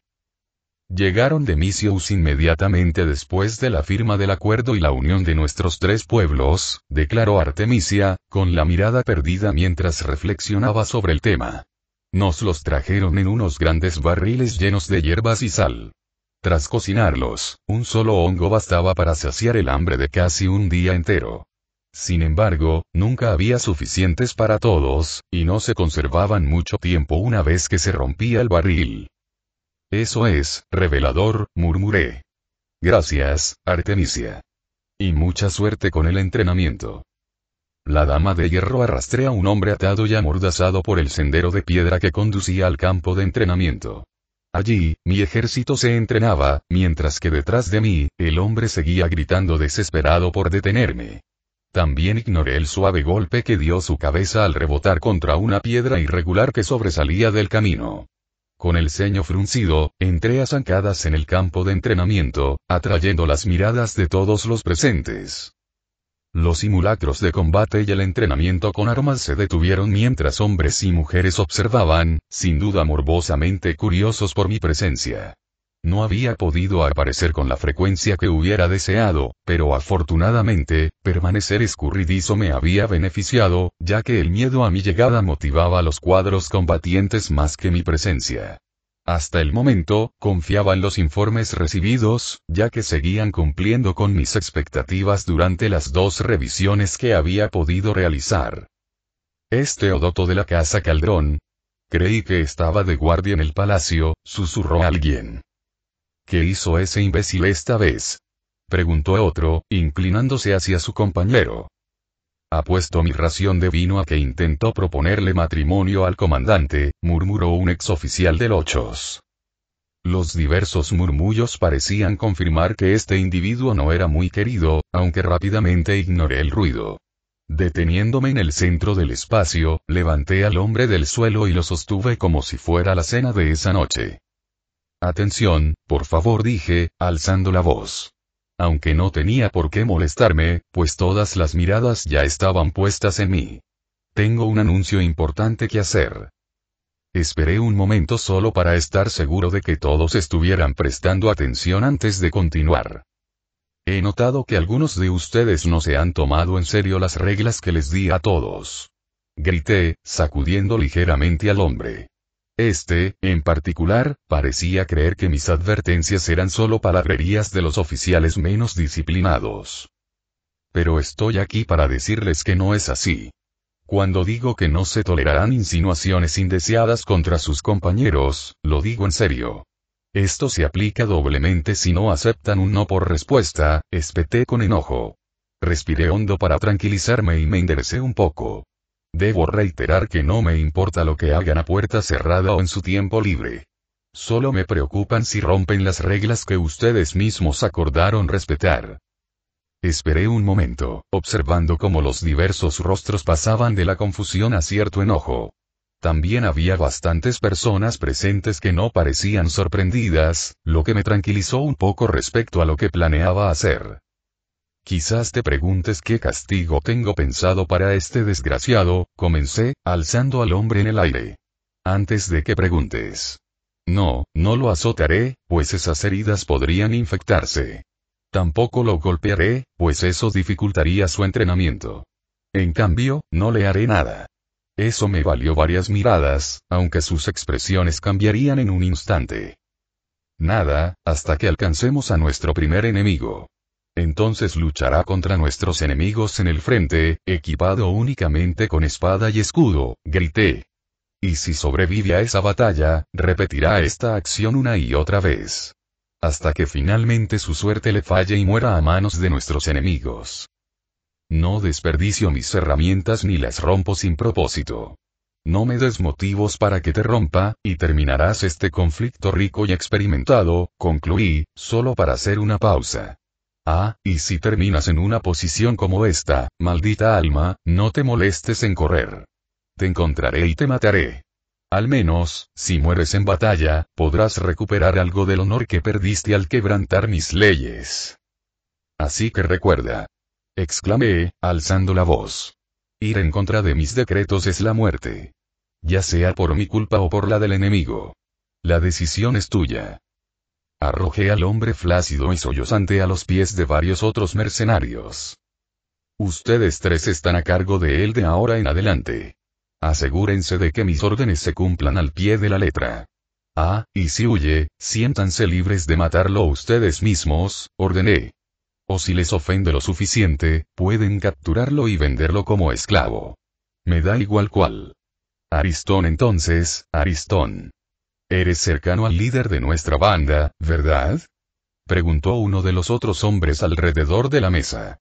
Llegaron de Misius inmediatamente después de la firma del acuerdo y la unión de nuestros tres pueblos, declaró Artemisia, con la mirada perdida mientras reflexionaba sobre el tema. Nos los trajeron en unos grandes barriles llenos de hierbas y sal. Tras cocinarlos, un solo hongo bastaba para saciar el hambre de casi un día entero. Sin embargo, nunca había suficientes para todos, y no se conservaban mucho tiempo una vez que se rompía el barril. Eso es, revelador, murmuré. Gracias, Artemisia. Y mucha suerte con el entrenamiento. La dama de hierro arrastré a un hombre atado y amordazado por el sendero de piedra que conducía al campo de entrenamiento. Allí, mi ejército se entrenaba, mientras que detrás de mí, el hombre seguía gritando desesperado por detenerme. También ignoré el suave golpe que dio su cabeza al rebotar contra una piedra irregular que sobresalía del camino. Con el ceño fruncido, entré a zancadas en el campo de entrenamiento, atrayendo las miradas de todos los presentes. Los simulacros de combate y el entrenamiento con armas se detuvieron mientras hombres y mujeres observaban, sin duda morbosamente curiosos por mi presencia. No había podido aparecer con la frecuencia que hubiera deseado, pero afortunadamente, permanecer escurridizo me había beneficiado, ya que el miedo a mi llegada motivaba a los cuadros combatientes más que mi presencia. Hasta el momento, confiaba en los informes recibidos, ya que seguían cumpliendo con mis expectativas durante las 2 revisiones que había podido realizar. ¿Es Teodoto de la casa Caldrón? Creí que estaba de guardia en el palacio, susurró alguien. ¿Qué hizo ese imbécil esta vez? Preguntó otro, inclinándose hacia su compañero. Apuesto mi ración de vino a que intentó proponerle matrimonio al comandante, murmuró un exoficial del Ochos. Los diversos murmullos parecían confirmar que este individuo no era muy querido, aunque rápidamente ignoré el ruido. Deteniéndome en el centro del espacio, levanté al hombre del suelo y lo sostuve como si fuera la cena de esa noche. Atención, por favor, dije, alzando la voz. Aunque no tenía por qué molestarme, pues todas las miradas ya estaban puestas en mí. Tengo un anuncio importante que hacer. Esperé un momento solo para estar seguro de que todos estuvieran prestando atención antes de continuar. He notado que algunos de ustedes no se han tomado en serio las reglas que les di a todos. Grité, sacudiendo ligeramente al hombre. En particular, parecía creer que mis advertencias eran solo palabrerías de los oficiales menos disciplinados. Pero estoy aquí para decirles que no es así. Cuando digo que no se tolerarán insinuaciones indeseadas contra sus compañeros, lo digo en serio. Esto se aplica doblemente si no aceptan un no por respuesta, espeté con enojo. Respiré hondo para tranquilizarme y me enderecé un poco. Debo reiterar que no me importa lo que hagan a puerta cerrada o en su tiempo libre. Solo me preocupan si rompen las reglas que ustedes mismos acordaron respetar. Esperé un momento, observando cómo los diversos rostros pasaban de la confusión a cierto enojo. También había bastantes personas presentes que no parecían sorprendidas, lo que me tranquilizó un poco respecto a lo que planeaba hacer. Quizás te preguntes qué castigo tengo pensado para este desgraciado, comencé, alzando al hombre en el aire. Antes de que preguntes. No lo azotaré, pues esas heridas podrían infectarse. Tampoco lo golpearé, pues eso dificultaría su entrenamiento. En cambio, no le haré nada. Eso me valió varias miradas, aunque sus expresiones cambiarían en un instante. Nada, hasta que alcancemos a nuestro primer enemigo. Entonces luchará contra nuestros enemigos en el frente, equipado únicamente con espada y escudo, grité. Y si sobrevive a esa batalla, repetirá esta acción una y otra vez. Hasta que finalmente su suerte le falle y muera a manos de nuestros enemigos. No desperdicio mis herramientas ni las rompo sin propósito. No me des motivos para que te rompa, y terminarás este conflicto rico y experimentado, concluí, solo para hacer una pausa. Ah, y si terminas en una posición como esta, maldita alma, no te molestes en correr. Te encontraré y te mataré. Al menos, si mueres en batalla, podrás recuperar algo del honor que perdiste al quebrantar mis leyes. Así que recuerda. Exclamé, alzando la voz. Ir en contra de mis decretos es la muerte. Ya sea por mi culpa o por la del enemigo. La decisión es tuya. Arrojé al hombre flácido y sollozante a los pies de varios otros mercenarios. Ustedes tres están a cargo de él de ahora en adelante. Asegúrense de que mis órdenes se cumplan al pie de la letra. Ah, y si huye, siéntanse libres de matarlo ustedes mismos, ordené. O si les ofende lo suficiente, pueden capturarlo y venderlo como esclavo. Me da igual cuál. Aristón entonces, Aristón. Eres cercano al líder de nuestra banda, ¿verdad? Preguntó uno de los otros hombres alrededor de la mesa.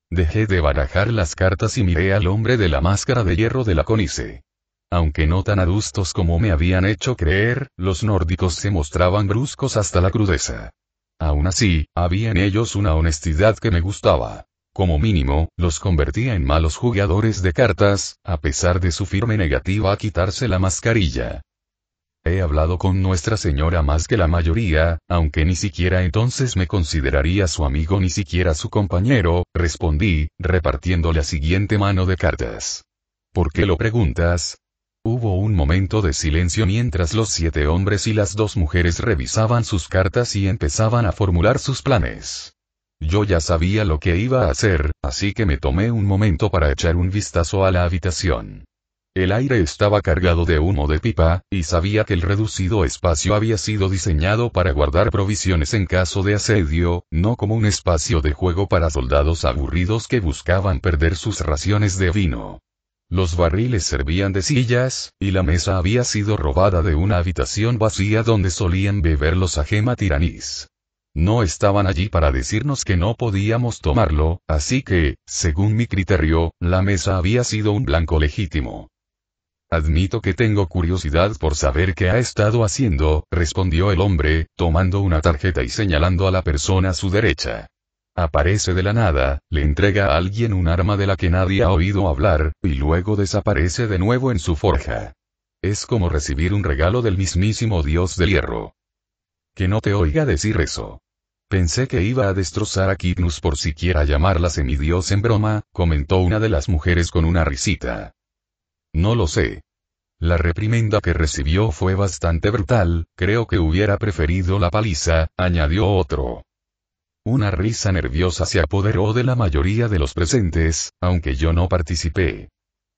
Dejé de barajar las cartas y miré al hombre de la máscara de hierro de la cónice. Aunque no tan adustos como me habían hecho creer, los nórdicos se mostraban bruscos hasta la crudeza. Aún así, había en ellos una honestidad que me gustaba. Como mínimo, los convertía en malos jugadores de cartas, a pesar de su firme negativa a quitarse la mascarilla. He hablado con Nuestra Señora más que la mayoría, aunque ni siquiera entonces me consideraría su amigo ni siquiera su compañero, respondí, repartiendo la siguiente mano de cartas. ¿Por qué lo preguntas? Hubo un momento de silencio mientras los 7 hombres y las 2 mujeres revisaban sus cartas y empezaban a formular sus planes. Yo ya sabía lo que iba a hacer, así que me tomé un momento para echar un vistazo a la habitación. El aire estaba cargado de humo de pipa, y sabía que el reducido espacio había sido diseñado para guardar provisiones en caso de asedio, no como un espacio de juego para soldados aburridos que buscaban perder sus raciones de vino. Los barriles servían de sillas, y la mesa había sido robada de una habitación vacía donde solían beber los Agema Tiranis. No estaban allí para decirnos que no podíamos tomarlo, así que, según mi criterio, la mesa había sido un blanco legítimo. Admito que tengo curiosidad por saber qué ha estado haciendo, respondió el hombre, tomando una tarjeta y señalando a la persona a su derecha. Aparece de la nada, le entrega a alguien un arma de la que nadie ha oído hablar, y luego desaparece de nuevo en su forja. Es como recibir un regalo del mismísimo Dios del Hierro. Que no te oiga decir eso. Pensé que iba a destrozar a Kidnus por siquiera llamarla semidios en broma, comentó una de las mujeres con una risita. No lo sé. La reprimenda que recibió fue bastante brutal, creo que hubiera preferido la paliza, añadió otro. Una risa nerviosa se apoderó de la mayoría de los presentes, aunque yo no participé.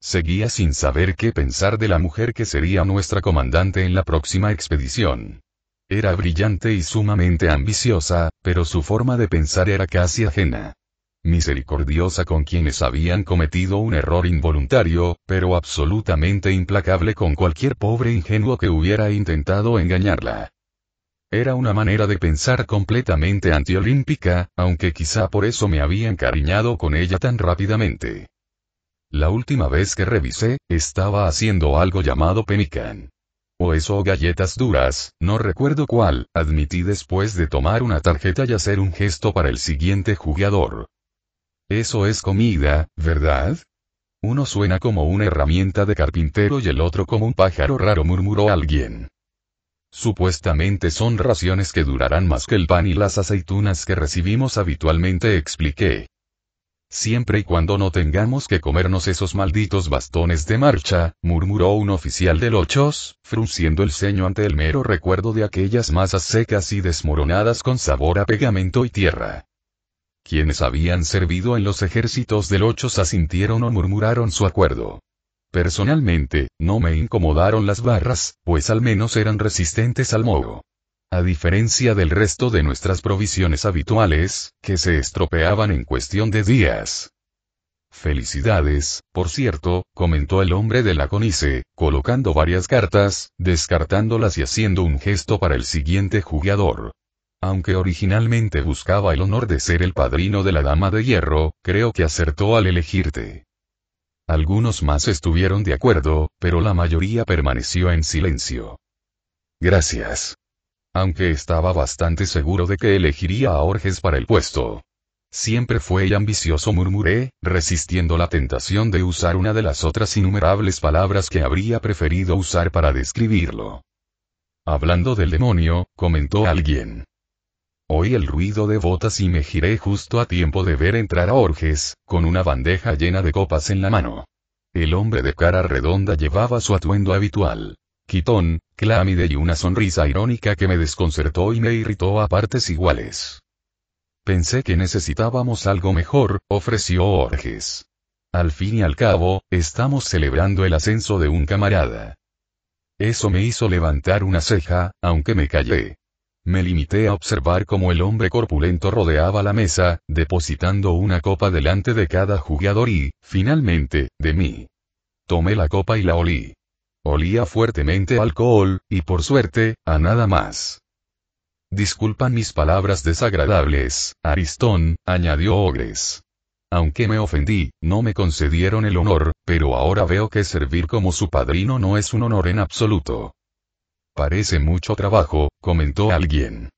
Seguía sin saber qué pensar de la mujer que sería nuestra comandante en la próxima expedición. Era brillante y sumamente ambiciosa, pero su forma de pensar era casi ajena. Misericordiosa con quienes habían cometido un error involuntario, pero absolutamente implacable con cualquier pobre ingenuo que hubiera intentado engañarla. Era una manera de pensar completamente antiolímpica, aunque quizá por eso me había encariñado con ella tan rápidamente. La última vez que revisé, estaba haciendo algo llamado pemmican. O eso o galletas duras, no recuerdo cuál, admití después de tomar una tarjeta y hacer un gesto para el siguiente jugador. Eso es comida, ¿verdad? Uno suena como una herramienta de carpintero y el otro como un pájaro raro, murmuró alguien. Supuestamente son raciones que durarán más que el pan y las aceitunas que recibimos habitualmente, expliqué. Siempre y cuando no tengamos que comernos esos malditos bastones de marcha, murmuró un oficial del Ochos, frunciendo el ceño ante el mero recuerdo de aquellas masas secas y desmoronadas con sabor a pegamento y tierra. Quienes habían servido en los ejércitos del Ochos asintieron o murmuraron su acuerdo. Personalmente, no me incomodaron las barras, pues al menos eran resistentes al moho. A diferencia del resto de nuestras provisiones habituales, que se estropeaban en cuestión de días. Felicidades, por cierto, comentó el hombre de la cónice, colocando varias cartas, descartándolas y haciendo un gesto para el siguiente jugador. Aunque originalmente buscaba el honor de ser el padrino de la Dama de Hierro, creo que acertó al elegirte. Algunos más estuvieron de acuerdo, pero la mayoría permaneció en silencio. Gracias. Aunque estaba bastante seguro de que elegiría a Orges para el puesto. Siempre fue ambicioso, murmuré, resistiendo la tentación de usar una de las otras innumerables palabras que habría preferido usar para describirlo. Hablando del demonio, comentó alguien. Oí el ruido de botas y me giré justo a tiempo de ver entrar a Orges, con una bandeja llena de copas en la mano. El hombre de cara redonda llevaba su atuendo habitual. Quitón, clámide y una sonrisa irónica que me desconcertó y me irritó a partes iguales. Pensé que necesitábamos algo mejor, ofreció Orges. Al fin y al cabo, estamos celebrando el ascenso de un camarada. Eso me hizo levantar una ceja, aunque me callé. Me limité a observar cómo el hombre corpulento rodeaba la mesa, depositando una copa delante de cada jugador y, finalmente, de mí. Tomé la copa y la olí. Olía fuertemente a alcohol, y por suerte, a nada más. Disculpan mis palabras desagradables, Aristón, añadió Orges. Aunque me ofendí, no me concedieron el honor, pero ahora veo que servir como su padrino no es un honor en absoluto. Parece mucho trabajo, comentó alguien.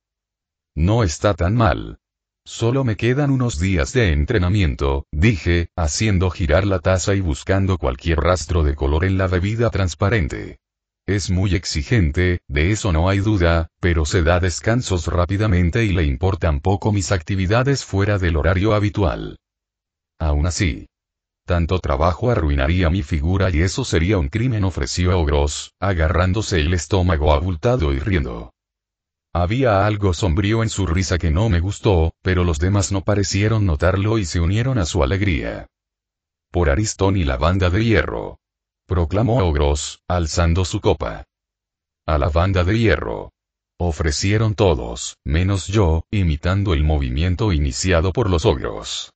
No está tan mal. Solo me quedan unos días de entrenamiento, dije, haciendo girar la taza y buscando cualquier rastro de color en la bebida transparente. Es muy exigente, de eso no hay duda, pero se da descansos rápidamente y le importan poco mis actividades fuera del horario habitual. Aún así, tanto trabajo arruinaría mi figura y eso sería un crimen, ofreció Ogros, agarrándose el estómago abultado y riendo. Había algo sombrío en su risa que no me gustó, pero los demás no parecieron notarlo y se unieron a su alegría. Por Aristón y la banda de hierro, proclamó Ogros, alzando su copa. A la banda de hierro, ofrecieron todos, menos yo, imitando el movimiento iniciado por los ogros.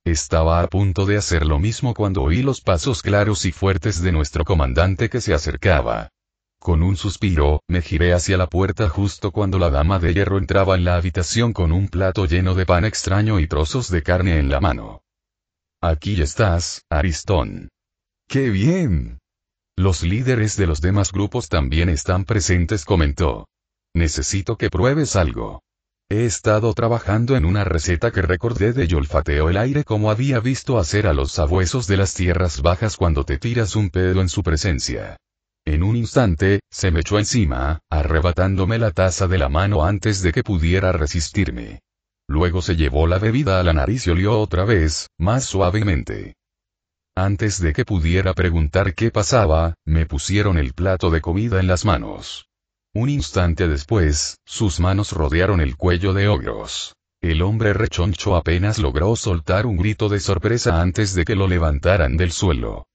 Estaba a punto de hacer lo mismo cuando oí los pasos claros y fuertes de nuestro comandante que se acercaba. Con un suspiro, me giré hacia la puerta justo cuando la dama de hierro entraba en la habitación con un plato lleno de pan extraño y trozos de carne en la mano. Aquí estás, Aristón. ¡Qué bien! Los líderes de los demás grupos también están presentes, comentó. Necesito que pruebes algo. He estado trabajando en una receta que recordé y olfateó el aire como había visto hacer a los sabuesos de las tierras bajas cuando te tiras un pedo en su presencia. En un instante, se me echó encima, arrebatándome la taza de la mano antes de que pudiera resistirme. Luego se llevó la bebida a la nariz y olió otra vez, más suavemente. Antes de que pudiera preguntar qué pasaba, me pusieron el plato de comida en las manos. Un instante después, sus manos rodearon el cuello de Ogros. El hombre rechoncho apenas logró soltar un grito de sorpresa antes de que lo levantaran del suelo.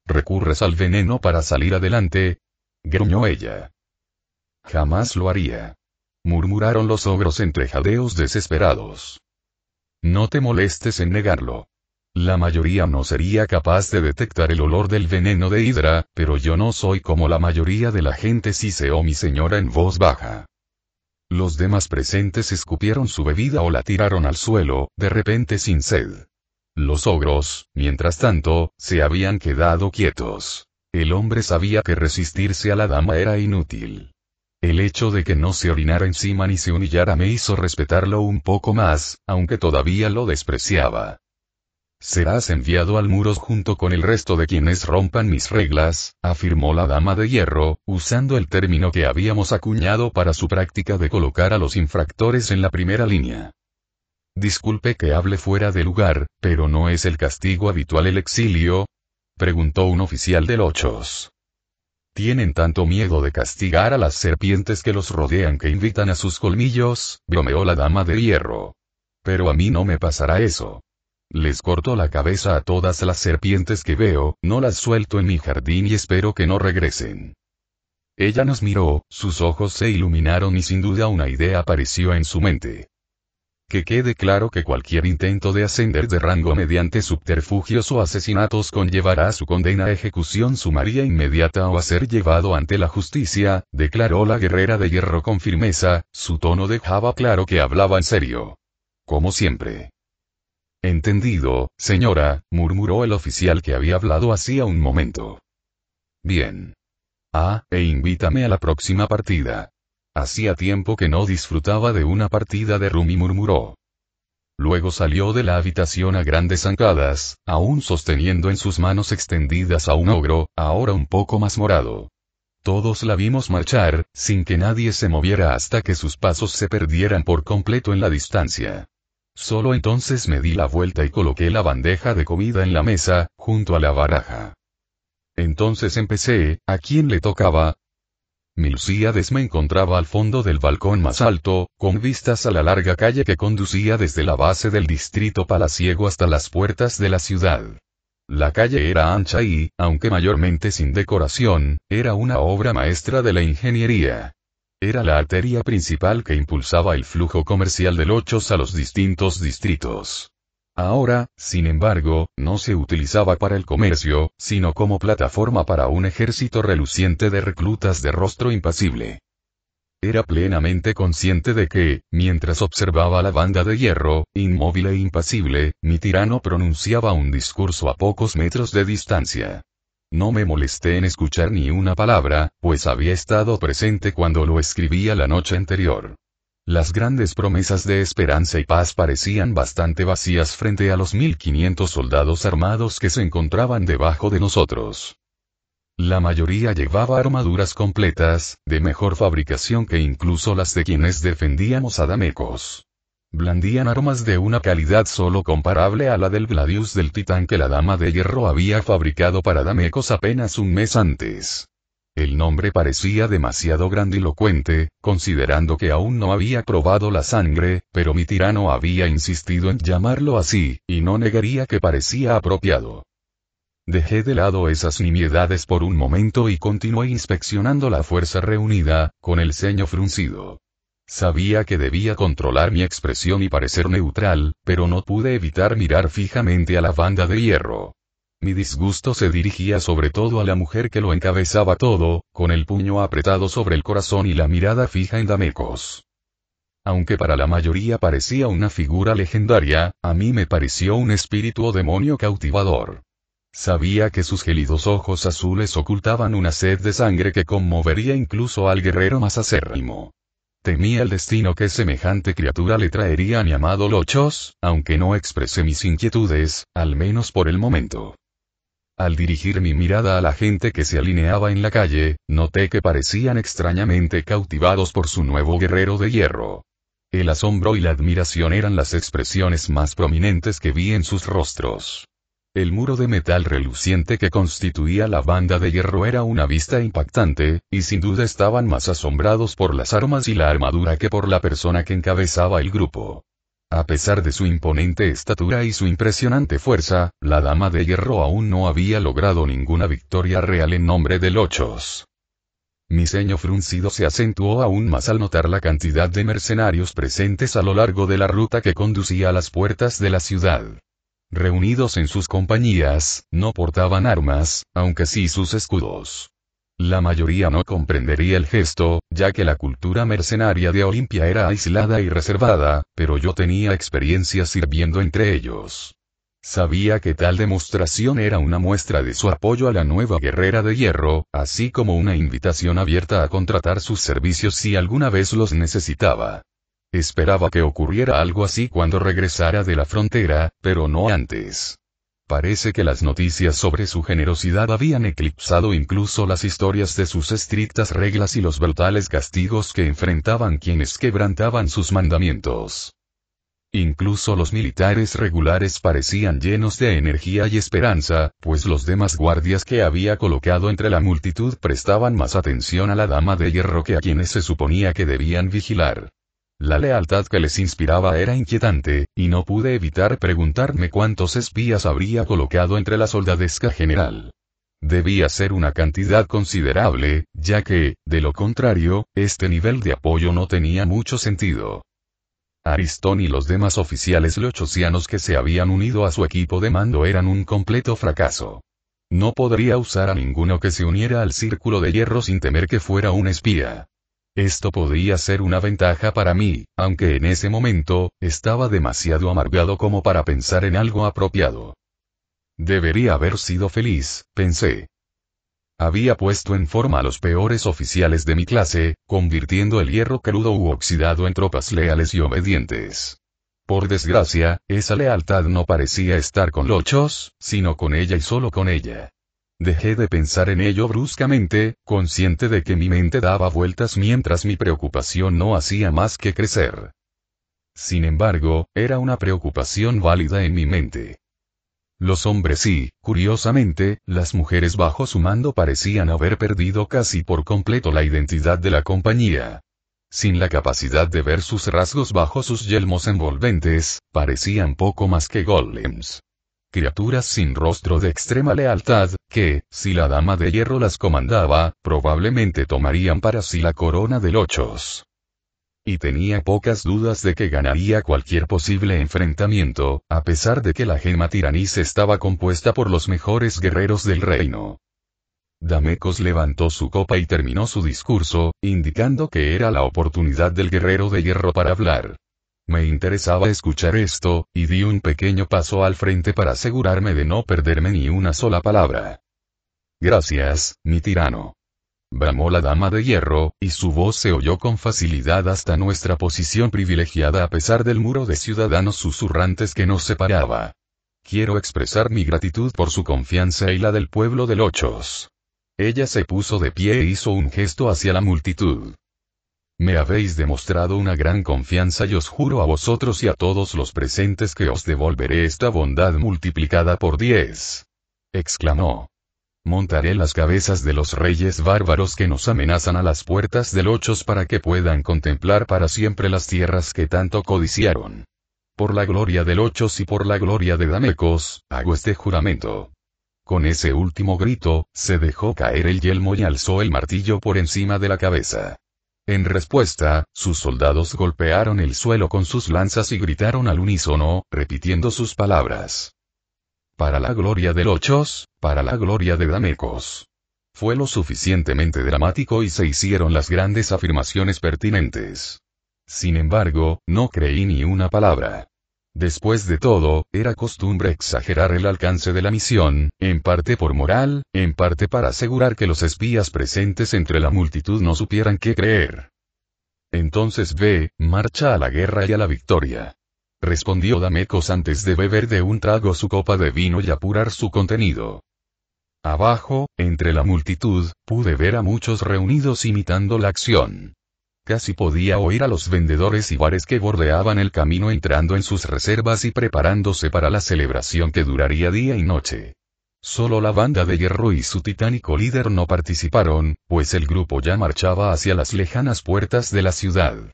¿Recurres al veneno para salir adelante?, gruñó ella. Jamás lo haría, murmuraron los ogros entre jadeos desesperados. No te molestes en negarlo. La mayoría no sería capaz de detectar el olor del veneno de Hidra, pero yo no soy como la mayoría de la gente, siseó mi señora en voz baja. Los demás presentes escupieron su bebida o la tiraron al suelo, de repente sin sed. Los ogros, mientras tanto, se habían quedado quietos. El hombre sabía que resistirse a la dama era inútil. El hecho de que no se orinara encima ni se humillara me hizo respetarlo un poco más, aunque todavía lo despreciaba. Serás enviado al muro junto con el resto de quienes rompan mis reglas, afirmó la dama de hierro, usando el término que habíamos acuñado para su práctica de colocar a los infractores en la primera línea. Disculpe que hable fuera de lugar, pero ¿no es el castigo habitual el exilio?, preguntó un oficial del Ochos. ¿Tienen tanto miedo de castigar a las serpientes que los rodean que invitan a sus colmillos?, bromeó la dama de hierro. Pero a mí no me pasará eso. Les corto la cabeza a todas las serpientes que veo, no las suelto en mi jardín y espero que no regresen. Ella nos miró, sus ojos se iluminaron y sin duda una idea apareció en su mente. Que quede claro que cualquier intento de ascender de rango mediante subterfugios o asesinatos conllevará a su condena a ejecución sumaria inmediata o a ser llevado ante la justicia, declaró la guerrera de hierro con firmeza, su tono dejaba claro que hablaba en serio. Como siempre. Entendido, señora, murmuró el oficial que había hablado hacía un momento. Bien. Invítame a la próxima partida. Hacía tiempo que no disfrutaba de una partida de Rumi, murmuró. Luego salió de la habitación a grandes zancadas, aún sosteniendo en sus manos extendidas a un ogro, ahora un poco más morado. Todos la vimos marchar, sin que nadie se moviera hasta que sus pasos se perdieran por completo en la distancia. Solo entonces me di la vuelta y coloqué la bandeja de comida en la mesa, junto a la baraja. Entonces empecé, ¿a quién le tocaba? Milcíades me encontraba al fondo del balcón más alto, con vistas a la larga calle que conducía desde la base del distrito palaciego hasta las puertas de la ciudad. La calle era ancha y, aunque mayormente sin decoración, era una obra maestra de la ingeniería. Era la arteria principal que impulsaba el flujo comercial del Ochos a los distintos distritos. Ahora, sin embargo, no se utilizaba para el comercio, sino como plataforma para un ejército reluciente de reclutas de rostro impasible. Era plenamente consciente de que, mientras observaba la banda de hierro, inmóvil e impasible, mi tirano pronunciaba un discurso a pocos metros de distancia. No me molesté en escuchar ni una palabra, pues había estado presente cuando lo escribía la noche anterior. Las grandes promesas de esperanza y paz parecían bastante vacías frente a los 1500 soldados armados que se encontraban debajo de nosotros. La mayoría llevaba armaduras completas, de mejor fabricación que incluso las de quienes defendíamos a Damecos. Blandían armas de una calidad solo comparable a la del Gladius del Titán que la Dama de Hierro había fabricado para Damecos apenas un mes antes. El nombre parecía demasiado grandilocuente, considerando que aún no había probado la sangre, pero mi tirano había insistido en llamarlo así, y no negaría que parecía apropiado. Dejé de lado esas nimiedades por un momento y continué inspeccionando la fuerza reunida, con el ceño fruncido. Sabía que debía controlar mi expresión y parecer neutral, pero no pude evitar mirar fijamente a la banda de hierro. Mi disgusto se dirigía sobre todo a la mujer que lo encabezaba todo, con el puño apretado sobre el corazón y la mirada fija en Damecos. Aunque para la mayoría parecía una figura legendaria, a mí me pareció un espíritu o demonio cautivador. Sabía que sus gélidos ojos azules ocultaban una sed de sangre que conmovería incluso al guerrero más acérrimo. Temía el destino que semejante criatura le traería a mi amado Lochos, aunque no expresé mis inquietudes, al menos por el momento. Al dirigir mi mirada a la gente que se alineaba en la calle, noté que parecían extrañamente cautivados por su nuevo guerrero de hierro. El asombro y la admiración eran las expresiones más prominentes que vi en sus rostros. El muro de metal reluciente que constituía la banda de hierro era una vista impactante, y sin duda estaban más asombrados por las armas y la armadura que por la persona que encabezaba el grupo. A pesar de su imponente estatura y su impresionante fuerza, la Dama de Hierro aún no había logrado ninguna victoria real en nombre de Lochos. Mi ceño fruncido se acentuó aún más al notar la cantidad de mercenarios presentes a lo largo de la ruta que conducía a las puertas de la ciudad. Reunidos en sus compañías, no portaban armas, aunque sí sus escudos. La mayoría no comprendería el gesto, ya que la cultura mercenaria de Olimpia era aislada y reservada, pero yo tenía experiencia sirviendo entre ellos. Sabía que tal demostración era una muestra de su apoyo a la nueva guerrera de hierro, así como una invitación abierta a contratar sus servicios si alguna vez los necesitaba. Esperaba que ocurriera algo así cuando regresara de la frontera, pero no antes. Parece que las noticias sobre su generosidad habían eclipsado incluso las historias de sus estrictas reglas y los brutales castigos que enfrentaban quienes quebrantaban sus mandamientos. Incluso los militares regulares parecían llenos de energía y esperanza, pues los demás guardias que había colocado entre la multitud prestaban más atención a la Dama de Hierro que a quienes se suponía que debían vigilar. La lealtad que les inspiraba era inquietante, y no pude evitar preguntarme cuántos espías habría colocado entre la soldadesca general. Debía ser una cantidad considerable, ya que, de lo contrario, este nivel de apoyo no tenía mucho sentido. Aristón y los demás oficiales lochosianos que se habían unido a su equipo de mando eran un completo fracaso. No podría usar a ninguno que se uniera al círculo de hierro sin temer que fuera un espía. Esto podría ser una ventaja para mí, aunque en ese momento, estaba demasiado amargado como para pensar en algo apropiado. Debería haber sido feliz, pensé. Había puesto en forma a los peores oficiales de mi clase, convirtiendo el hierro crudo u oxidado en tropas leales y obedientes. Por desgracia, esa lealtad no parecía estar con Lochos, sino con ella y solo con ella. Dejé de pensar en ello bruscamente, consciente de que mi mente daba vueltas mientras mi preocupación no hacía más que crecer. Sin embargo, era una preocupación válida en mi mente. Los hombres y, curiosamente, las mujeres bajo su mando parecían haber perdido casi por completo la identidad de la compañía. Sin la capacidad de ver sus rasgos bajo sus yelmos envolventes, parecían poco más que golems. Criaturas sin rostro de extrema lealtad, que, si la Dama de Hierro las comandaba, probablemente tomarían para sí la corona de Lochos. Y tenía pocas dudas de que ganaría cualquier posible enfrentamiento, a pesar de que la gema Tiranis estaba compuesta por los mejores guerreros del reino. Damecos levantó su copa y terminó su discurso, indicando que era la oportunidad del guerrero de hierro para hablar. Me interesaba escuchar esto, y di un pequeño paso al frente para asegurarme de no perderme ni una sola palabra. Gracias, mi tirano. Bramó la Dama de Hierro, y su voz se oyó con facilidad hasta nuestra posición privilegiada a pesar del muro de ciudadanos susurrantes que nos separaba. Quiero expresar mi gratitud por su confianza y la del pueblo de Lochos. Ella se puso de pie e hizo un gesto hacia la multitud. Me habéis demostrado una gran confianza y os juro a vosotros y a todos los presentes que os devolveré esta bondad multiplicada por 10. Exclamó. Montaré las cabezas de los reyes bárbaros que nos amenazan a las puertas de Lochos para que puedan contemplar para siempre las tierras que tanto codiciaron. Por la gloria de Lochos y por la gloria de Damecos, hago este juramento. Con ese último grito, se dejó caer el yelmo y alzó el martillo por encima de la cabeza. En respuesta, sus soldados golpearon el suelo con sus lanzas y gritaron al unísono, repitiendo sus palabras. Para la gloria de Lochos, para la gloria de Damecos. Fue lo suficientemente dramático y se hicieron las grandes afirmaciones pertinentes. Sin embargo, no creí ni una palabra. Después de todo, era costumbre exagerar el alcance de la misión, en parte por moral, en parte para asegurar que los espías presentes entre la multitud no supieran qué creer. Entonces ve, marcha a la guerra y a la victoria. Respondió Damecos antes de beber de un trago su copa de vino y apurar su contenido. Abajo, entre la multitud, pude ver a muchos reunidos imitando la acción. Casi podía oír a los vendedores y bares que bordeaban el camino entrando en sus reservas y preparándose para la celebración que duraría día y noche. Solo la Banda de Hierro y su titánico líder no participaron, pues el grupo ya marchaba hacia las lejanas puertas de la ciudad.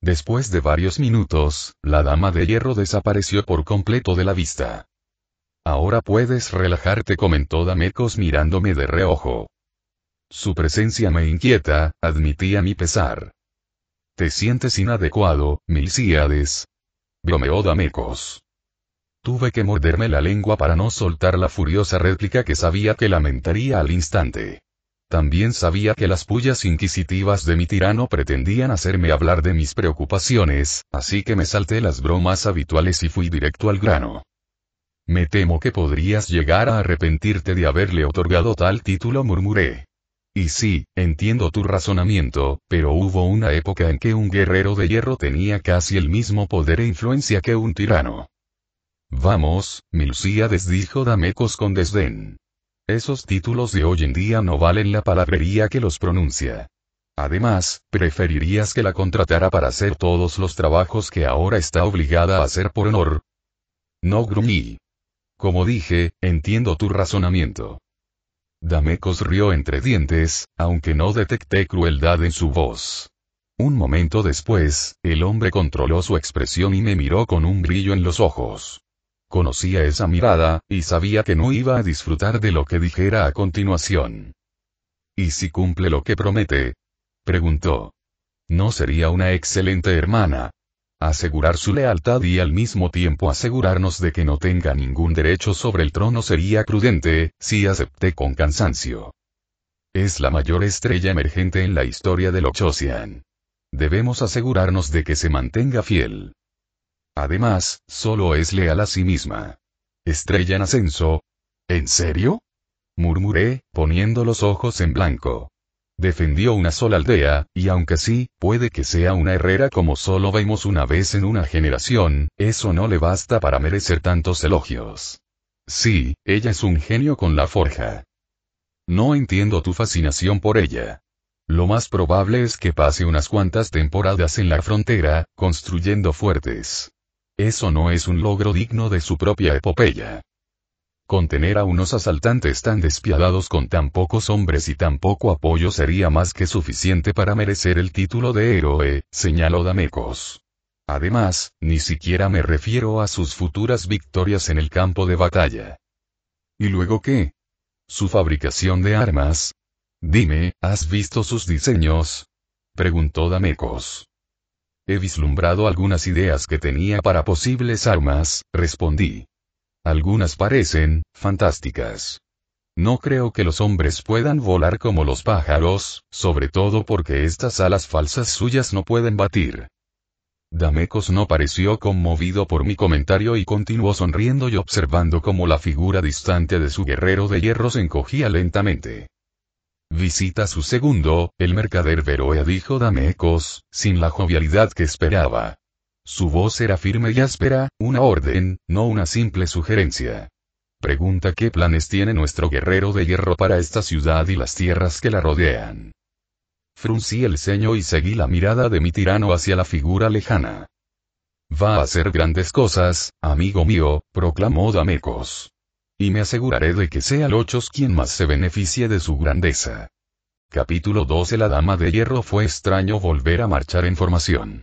Después de varios minutos, la Dama de Hierro desapareció por completo de la vista. Ahora puedes relajarte, comentó Damecos mirándome de reojo. Su presencia me inquieta, admití a mi pesar. ¿Te sientes inadecuado, Milcíades? Bromeó Damecos. Tuve que morderme la lengua para no soltar la furiosa réplica que sabía que lamentaría al instante. También sabía que las pullas inquisitivas de mi tirano pretendían hacerme hablar de mis preocupaciones, así que me salté las bromas habituales y fui directo al grano. Me temo que podrías llegar a arrepentirte de haberle otorgado tal título, murmuré. Y sí, entiendo tu razonamiento, pero hubo una época en que un guerrero de hierro tenía casi el mismo poder e influencia que un tirano. Vamos, Milcíades, dijo Damecos con desdén. Esos títulos de hoy en día no valen la palabrería que los pronuncia. Además, ¿preferirías que la contratara para hacer todos los trabajos que ahora está obligada a hacer por honor? No, gruñí. Como dije, entiendo tu razonamiento. Damecos rió entre dientes, aunque no detecté crueldad en su voz. Un momento después, el hombre controló su expresión y me miró con un brillo en los ojos. Conocía esa mirada, y sabía que no iba a disfrutar de lo que dijera a continuación. ¿Y si cumple lo que promete? Preguntó. ¿No sería una excelente hermana? Asegurar su lealtad y al mismo tiempo asegurarnos de que no tenga ningún derecho sobre el trono sería prudente, sí, acepté con cansancio. Es la mayor estrella emergente en la historia del Ochocean. Debemos asegurarnos de que se mantenga fiel. Además, solo es leal a sí misma. Estrella en ascenso. ¿En serio?, murmuré, poniendo los ojos en blanco. Defendió una sola aldea, y aunque sí, puede que sea una herrera como solo vemos una vez en una generación, eso no le basta para merecer tantos elogios. Sí, ella es un genio con la forja. No entiendo tu fascinación por ella. Lo más probable es que pase unas cuantas temporadas en la frontera, construyendo fuertes. Eso no es un logro digno de su propia epopeya. Contener a unos asaltantes tan despiadados con tan pocos hombres y tan poco apoyo sería más que suficiente para merecer el título de héroe, señaló Damecos. Además, ni siquiera me refiero a sus futuras victorias en el campo de batalla. ¿Y luego qué? ¿Su fabricación de armas? Dime, ¿has visto sus diseños?, preguntó Damecos. He vislumbrado algunas ideas que tenía para posibles armas, respondí. Algunas parecen fantásticas. No creo que los hombres puedan volar como los pájaros, sobre todo porque estas alas falsas suyas no pueden batir. Damecos no pareció conmovido por mi comentario y continuó sonriendo y observando cómo la figura distante de su guerrero de hierro se encogía lentamente. Visita su segundo, el mercader Veroe, dijo Damecos, sin la jovialidad que esperaba. Su voz era firme y áspera, una orden, no una simple sugerencia. Pregunta qué planes tiene nuestro guerrero de hierro para esta ciudad y las tierras que la rodean. Fruncí el ceño y seguí la mirada de mi tirano hacia la figura lejana. Va a hacer grandes cosas, amigo mío, proclamó Damecos. Y me aseguraré de que sea Lochos quien más se beneficie de su grandeza. Capítulo 12. La dama de hierro. Fue extraño volver a marchar en formación.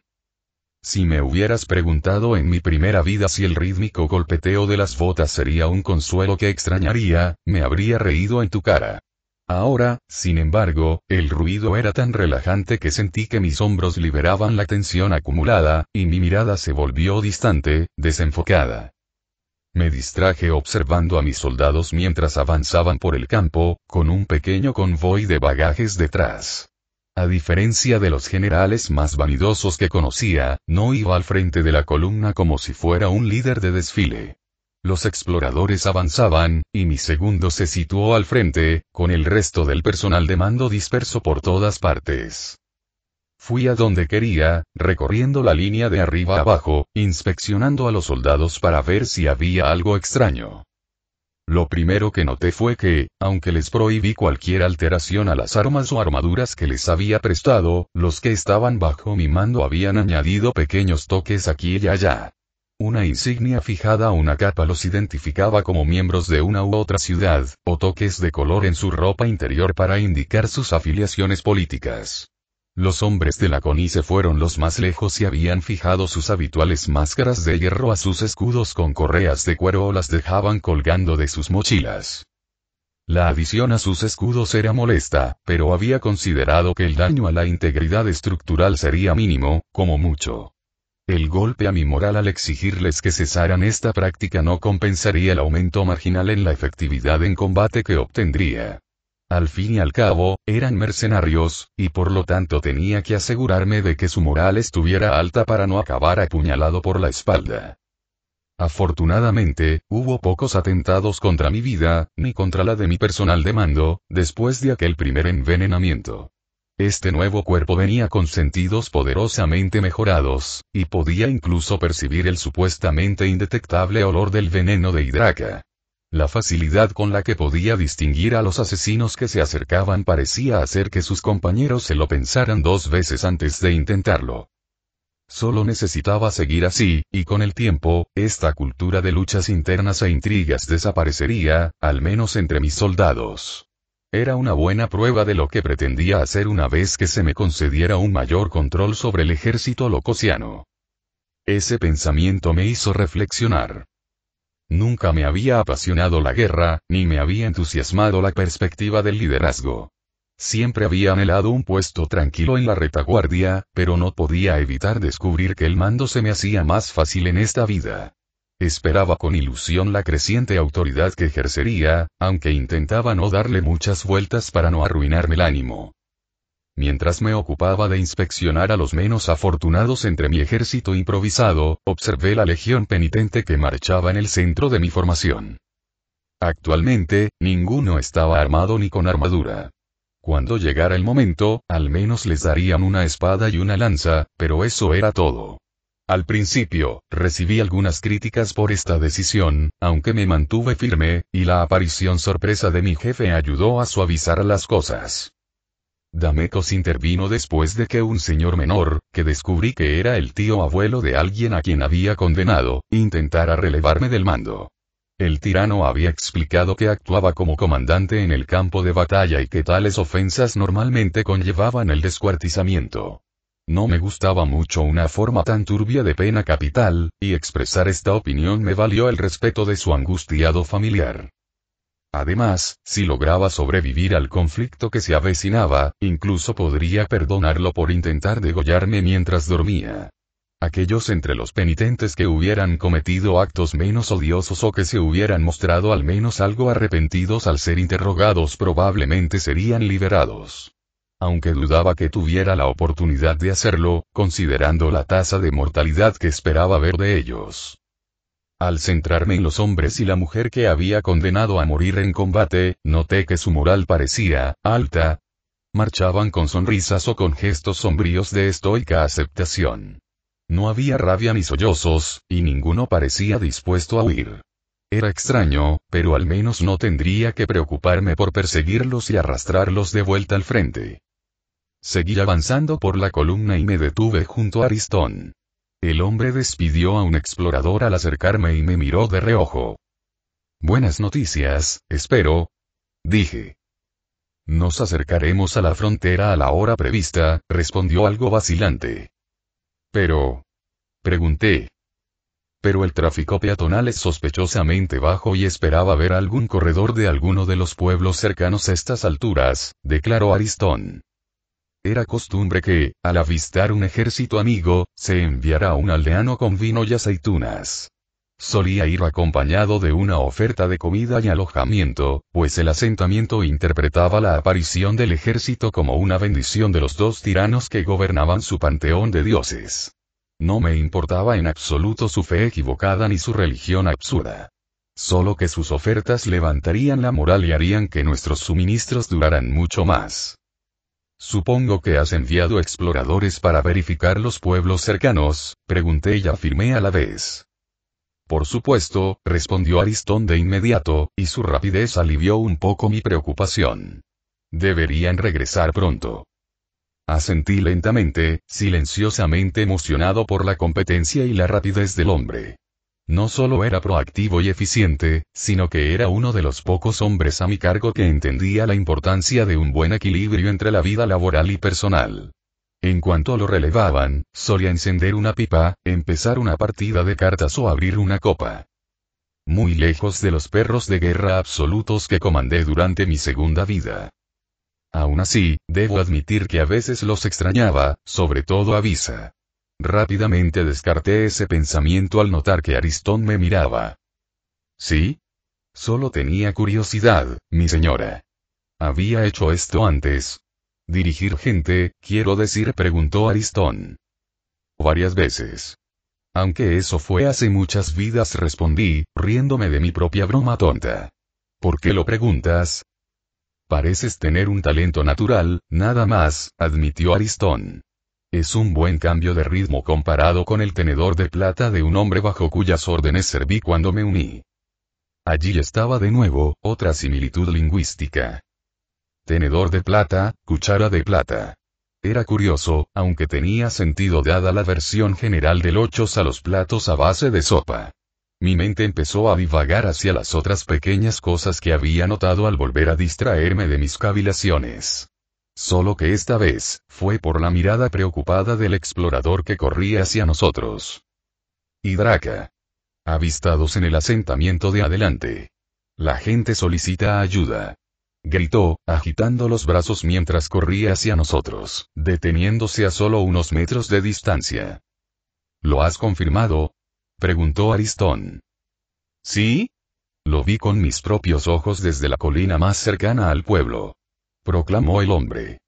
Si me hubieras preguntado en mi primera vida si el rítmico golpeteo de las botas sería un consuelo que extrañaría, me habría reído en tu cara. Ahora, sin embargo, el ruido era tan relajante que sentí que mis hombros liberaban la tensión acumulada, y mi mirada se volvió distante, desenfocada. Me distraje observando a mis soldados mientras avanzaban por el campo, con un pequeño convoy de bagajes detrás. A diferencia de los generales más vanidosos que conocía, no iba al frente de la columna como si fuera un líder de desfile. Los exploradores avanzaban, y mi segundo se situó al frente, con el resto del personal de mando disperso por todas partes. Fui a donde quería, recorriendo la línea de arriba a abajo, inspeccionando a los soldados para ver si había algo extraño. Lo primero que noté fue que, aunque les prohibí cualquier alteración a las armas o armaduras que les había prestado, los que estaban bajo mi mando habían añadido pequeños toques aquí y allá. Una insignia fijada a una capa los identificaba como miembros de una u otra ciudad, o toques de color en su ropa interior para indicar sus afiliaciones políticas. Los hombres de la Conice fueron los más lejos y habían fijado sus habituales máscaras de hierro a sus escudos con correas de cuero o las dejaban colgando de sus mochilas. La adición a sus escudos era molesta, pero había considerado que el daño a la integridad estructural sería mínimo, como mucho. El golpe a mi moral al exigirles que cesaran esta práctica no compensaría el aumento marginal en la efectividad en combate que obtendría. Al fin y al cabo, eran mercenarios, y por lo tanto tenía que asegurarme de que su moral estuviera alta para no acabar apuñalado por la espalda. Afortunadamente, hubo pocos atentados contra mi vida, ni contra la de mi personal de mando, después de aquel primer envenenamiento. Este nuevo cuerpo venía con sentidos poderosamente mejorados, y podía incluso percibir el supuestamente indetectable olor del veneno de Hidraca. La facilidad con la que podía distinguir a los asesinos que se acercaban parecía hacer que sus compañeros se lo pensaran dos veces antes de intentarlo. Solo necesitaba seguir así, y con el tiempo, esta cultura de luchas internas e intrigas desaparecería, al menos entre mis soldados. Era una buena prueba de lo que pretendía hacer una vez que se me concediera un mayor control sobre el ejército locosiano. Ese pensamiento me hizo reflexionar. Nunca me había apasionado la guerra, ni me había entusiasmado la perspectiva del liderazgo. Siempre había anhelado un puesto tranquilo en la retaguardia, pero no podía evitar descubrir que el mando se me hacía más fácil en esta vida. Esperaba con ilusión la creciente autoridad que ejercería, aunque intentaba no darle muchas vueltas para no arruinarme el ánimo. Mientras me ocupaba de inspeccionar a los menos afortunados entre mi ejército improvisado, observé la legión penitente que marchaba en el centro de mi formación. Actualmente, ninguno estaba armado ni con armadura. Cuando llegara el momento, al menos les darían una espada y una lanza, pero eso era todo. Al principio, recibí algunas críticas por esta decisión, aunque me mantuve firme, y la aparición sorpresa de mi jefe ayudó a suavizar las cosas. Damecos intervino después de que un señor menor, que descubrí que era el tío abuelo de alguien a quien había condenado, intentara relevarme del mando. El tirano había explicado que actuaba como comandante en el campo de batalla y que tales ofensas normalmente conllevaban el descuartizamiento. No me gustaba mucho una forma tan turbia de pena capital, y expresar esta opinión me valió el respeto de su angustiado familiar. Además, si lograba sobrevivir al conflicto que se avecinaba, incluso podría perdonarlo por intentar degollarme mientras dormía. Aquellos entre los penitentes que hubieran cometido actos menos odiosos o que se hubieran mostrado al menos algo arrepentidos al ser interrogados probablemente serían liberados. Aunque dudaba que tuviera la oportunidad de hacerlo, considerando la tasa de mortalidad que esperaba ver de ellos. Al centrarme en los hombres y la mujer que había condenado a morir en combate, noté que su moral parecía alta. Marchaban con sonrisas o con gestos sombríos de estoica aceptación. No había rabia ni sollozos, y ninguno parecía dispuesto a huir. Era extraño, pero al menos no tendría que preocuparme por perseguirlos y arrastrarlos de vuelta al frente. Seguí avanzando por la columna y me detuve junto a Aristón. El hombre despidió a un explorador al acercarme y me miró de reojo. «Buenas noticias, espero», dije. «Nos acercaremos a la frontera a la hora prevista», respondió algo vacilante. «Pero», pregunté. «Pero el tráfico peatonal es sospechosamente bajo y esperaba ver algún corredor de alguno de los pueblos cercanos a estas alturas», declaró Aristón. Era costumbre que, al avistar un ejército amigo, se enviara a un aldeano con vino y aceitunas. Solía ir acompañado de una oferta de comida y alojamiento, pues el asentamiento interpretaba la aparición del ejército como una bendición de los dos tiranos que gobernaban su panteón de dioses. No me importaba en absoluto su fe equivocada ni su religión absurda. Solo que sus ofertas levantarían la moral y harían que nuestros suministros duraran mucho más. «Supongo que has enviado exploradores para verificar los pueblos cercanos», pregunté y afirmé a la vez. «Por supuesto», respondió Aristón de inmediato, y su rapidez alivió un poco mi preocupación. «Deberían regresar pronto». Asentí lentamente, silenciosamente emocionado por la competencia y la rapidez del hombre. No solo era proactivo y eficiente, sino que era uno de los pocos hombres a mi cargo que entendía la importancia de un buen equilibrio entre la vida laboral y personal. En cuanto lo relevaban, solía encender una pipa, empezar una partida de cartas o abrir una copa. Muy lejos de los perros de guerra absolutos que comandé durante mi segunda vida. Aún así, debo admitir que a veces los extrañaba, sobre todo a Visa. Rápidamente descarté ese pensamiento al notar que Aristón me miraba. ¿Sí? Solo tenía curiosidad, mi señora. ¿Había hecho esto antes? ¿Dirigir gente, quiero decir?, preguntó Aristón. Varias veces. Aunque eso fue hace muchas vidas, respondí, riéndome de mi propia broma tonta. ¿Por qué lo preguntas? Pareces tener un talento natural, nada más, admitió Aristón. Es un buen cambio de ritmo comparado con el tenedor de plata de un hombre bajo cuyas órdenes serví cuando me uní. Allí estaba de nuevo, otra similitud lingüística. Tenedor de plata, cuchara de plata. Era curioso, aunque tenía sentido dada la versión general del ochos a los platos a base de sopa. Mi mente empezó a divagar hacia las otras pequeñas cosas que había notado al volver a distraerme de mis cavilaciones. Solo que esta vez, fue por la mirada preocupada del explorador que corría hacia nosotros. Y Draca. Avistados en el asentamiento de adelante. La gente solicita ayuda. Gritó, agitando los brazos mientras corría hacia nosotros, deteniéndose a solo unos metros de distancia. ¿Lo has confirmado? preguntó Aristón. ¿Sí? Lo vi con mis propios ojos desde la colina más cercana al pueblo, proclamó el hombre.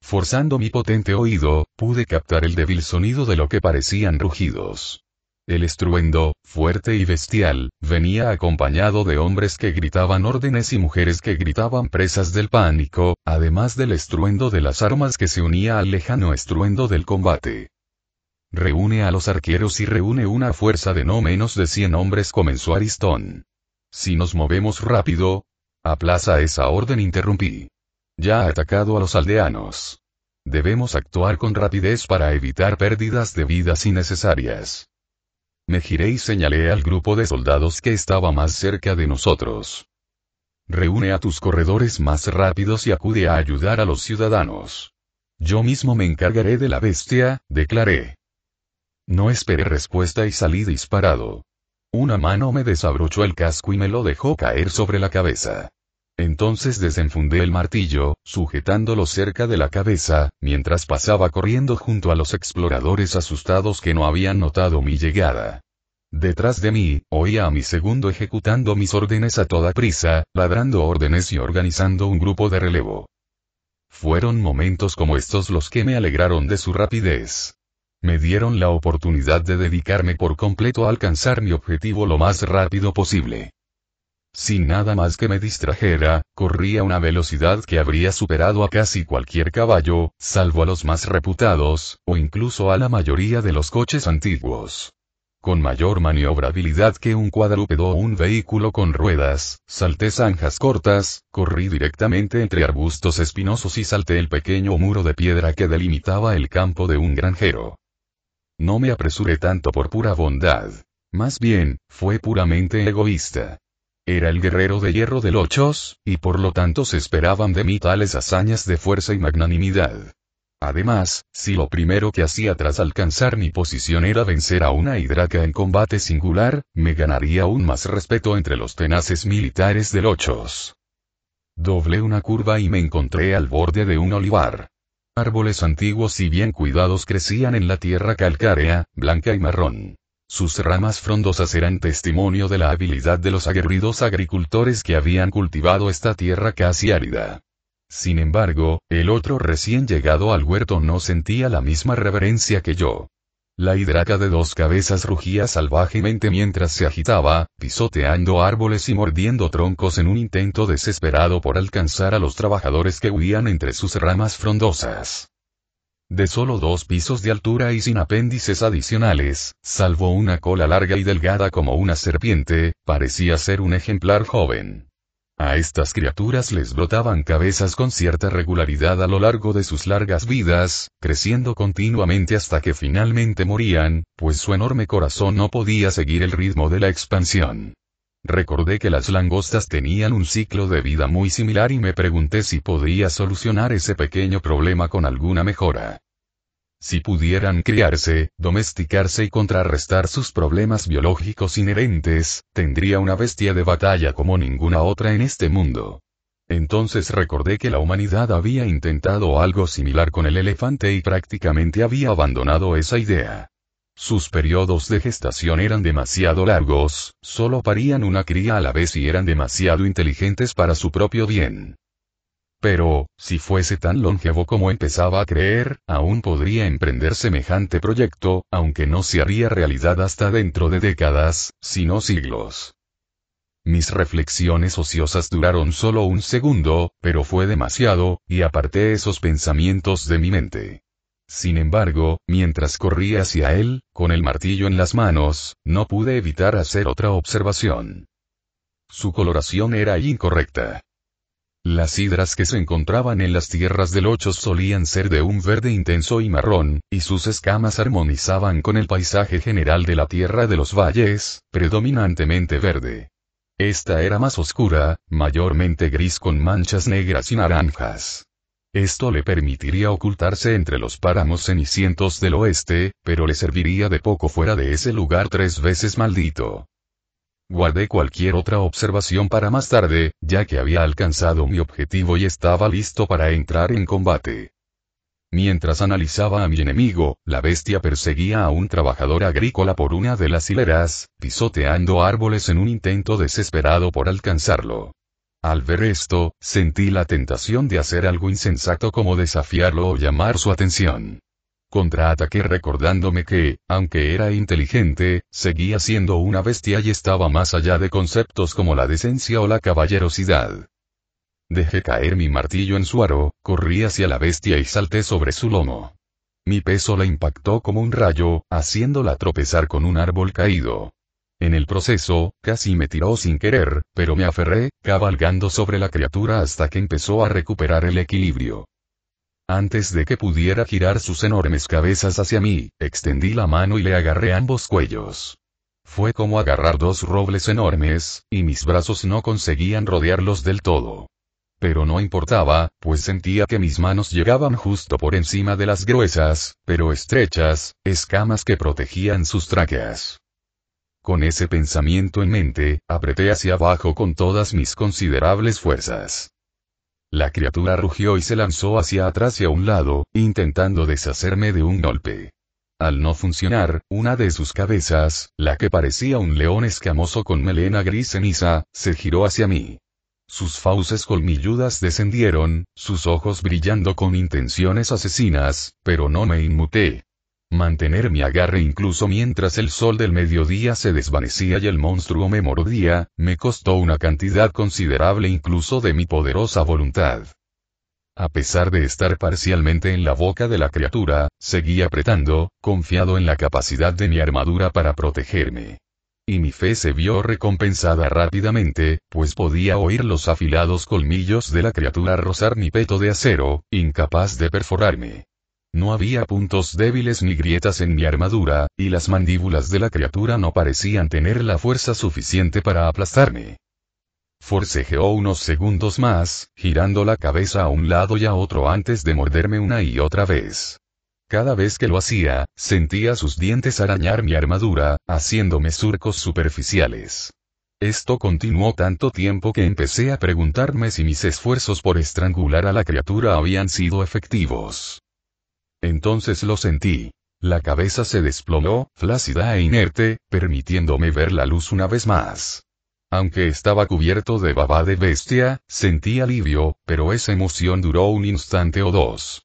Forzando mi potente oído, pude captar el débil sonido de lo que parecían rugidos. El estruendo, fuerte y bestial, venía acompañado de hombres que gritaban órdenes y mujeres que gritaban presas del pánico, además del estruendo de las armas que se unía al lejano estruendo del combate. Reúne a los arqueros y reúne una fuerza de no menos de 100 hombres, comenzó Aristón. Si nos movemos rápido. Aplaza esa orden, interrumpí. Ya ha atacado a los aldeanos. Debemos actuar con rapidez para evitar pérdidas de vidas innecesarias. Me giré y señalé al grupo de soldados que estaba más cerca de nosotros. Reúne a tus corredores más rápidos y acude a ayudar a los ciudadanos. Yo mismo me encargaré de la bestia, declaré. No esperé respuesta y salí disparado. Una mano me desabrochó el casco y me lo dejó caer sobre la cabeza. Entonces desenfundé el martillo, sujetándolo cerca de la cabeza, mientras pasaba corriendo junto a los exploradores asustados que no habían notado mi llegada. Detrás de mí, oía a mi segundo ejecutando mis órdenes a toda prisa, ladrando órdenes y organizando un grupo de relevo. Fueron momentos como estos los que me alegraron de su rapidez. Me dieron la oportunidad de dedicarme por completo a alcanzar mi objetivo lo más rápido posible. Sin nada más que me distrajera, corría a una velocidad que habría superado a casi cualquier caballo, salvo a los más reputados, o incluso a la mayoría de los coches antiguos. Con mayor maniobrabilidad que un cuadrúpedo o un vehículo con ruedas, salté zanjas cortas, corrí directamente entre arbustos espinosos y salté el pequeño muro de piedra que delimitaba el campo de un granjero. No me apresuré tanto por pura bondad. Más bien, fue puramente egoísta. Era el guerrero de hierro de Lochos, y por lo tanto se esperaban de mí tales hazañas de fuerza y magnanimidad. Además, si lo primero que hacía tras alcanzar mi posición era vencer a una hidraca en combate singular, me ganaría aún más respeto entre los tenaces militares de Lochos. Doblé una curva y me encontré al borde de un olivar. Árboles antiguos y bien cuidados crecían en la tierra calcárea, blanca y marrón. Sus ramas frondosas eran testimonio de la habilidad de los aguerridos agricultores que habían cultivado esta tierra casi árida. Sin embargo, el otro recién llegado al huerto no sentía la misma reverencia que yo. La hidraca de 2 cabezas rugía salvajemente mientras se agitaba, pisoteando árboles y mordiendo troncos en un intento desesperado por alcanzar a los trabajadores que huían entre sus ramas frondosas. De solo 2 pisos de altura y sin apéndices adicionales, salvo una cola larga y delgada como una serpiente, parecía ser un ejemplar joven. A estas criaturas les brotaban cabezas con cierta regularidad a lo largo de sus largas vidas, creciendo continuamente hasta que finalmente morían, pues su enorme corazón no podía seguir el ritmo de la expansión. Recordé que las langostas tenían un ciclo de vida muy similar y me pregunté si podría solucionar ese pequeño problema con alguna mejora. Si pudieran criarse, domesticarse y contrarrestar sus problemas biológicos inherentes, tendría una bestia de batalla como ninguna otra en este mundo. Entonces recordé que la humanidad había intentado algo similar con el elefante y prácticamente había abandonado esa idea. Sus periodos de gestación eran demasiado largos, solo parían una cría a la vez y eran demasiado inteligentes para su propio bien. Pero, si fuese tan longevo como empezaba a creer, aún podría emprender semejante proyecto, aunque no se haría realidad hasta dentro de décadas, si no siglos. Mis reflexiones ociosas duraron solo un segundo, pero fue demasiado, y aparté esos pensamientos de mi mente. Sin embargo, mientras corría hacia él, con el martillo en las manos, no pude evitar hacer otra observación. Su coloración era incorrecta. Las hidras que se encontraban en las tierras de Lochos solían ser de un verde intenso y marrón, y sus escamas armonizaban con el paisaje general de la tierra de los valles, predominantemente verde. Esta era más oscura, mayormente gris con manchas negras y naranjas. Esto le permitiría ocultarse entre los páramos cenicientos del oeste, pero le serviría de poco fuera de ese lugar 3 veces maldito. Guardé cualquier otra observación para más tarde, ya que había alcanzado mi objetivo y estaba listo para entrar en combate. Mientras analizaba a mi enemigo, la bestia perseguía a un trabajador agrícola por una de las hileras, pisoteando árboles en un intento desesperado por alcanzarlo. Al ver esto, sentí la tentación de hacer algo insensato como desafiarlo o llamar su atención. Contraataqué recordándome que, aunque era inteligente, seguía siendo una bestia y estaba más allá de conceptos como la decencia o la caballerosidad. Dejé caer mi martillo en su aro, corrí hacia la bestia y salté sobre su lomo. Mi peso la impactó como un rayo, haciéndola tropezar con un árbol caído. En el proceso, casi me tiró sin querer, pero me aferré, cabalgando sobre la criatura hasta que empezó a recuperar el equilibrio. Antes de que pudiera girar sus enormes cabezas hacia mí, extendí la mano y le agarré ambos cuellos. Fue como agarrar dos robles enormes, y mis brazos no conseguían rodearlos del todo. Pero no importaba, pues sentía que mis manos llegaban justo por encima de las gruesas, pero estrechas, escamas que protegían sus tráqueas. Con ese pensamiento en mente, apreté hacia abajo con todas mis considerables fuerzas. La criatura rugió y se lanzó hacia atrás y a un lado, intentando deshacerme de un golpe. Al no funcionar, una de sus cabezas, la que parecía un león escamoso con melena gris ceniza, se giró hacia mí. Sus fauces colmilludas descendieron, sus ojos brillando con intenciones asesinas, pero no me inmuté. Mantener mi agarre incluso mientras el sol del mediodía se desvanecía y el monstruo me mordía, me costó una cantidad considerable incluso de mi poderosa voluntad. A pesar de estar parcialmente en la boca de la criatura, seguí apretando, confiado en la capacidad de mi armadura para protegerme. Y mi fe se vio recompensada rápidamente, pues podía oír los afilados colmillos de la criatura rozar mi peto de acero, incapaz de perforarme. No había puntos débiles ni grietas en mi armadura, y las mandíbulas de la criatura no parecían tener la fuerza suficiente para aplastarme. Forcejeó unos segundos más, girando la cabeza a un lado y a otro antes de morderme una y otra vez. Cada vez que lo hacía, sentía sus dientes arañar mi armadura, haciéndome surcos superficiales. Esto continuó tanto tiempo que empecé a preguntarme si mis esfuerzos por estrangular a la criatura habían sido efectivos. Entonces lo sentí. La cabeza se desplomó, flácida e inerte, permitiéndome ver la luz una vez más. Aunque estaba cubierto de baba de bestia, sentí alivio, pero esa emoción duró un instante o dos.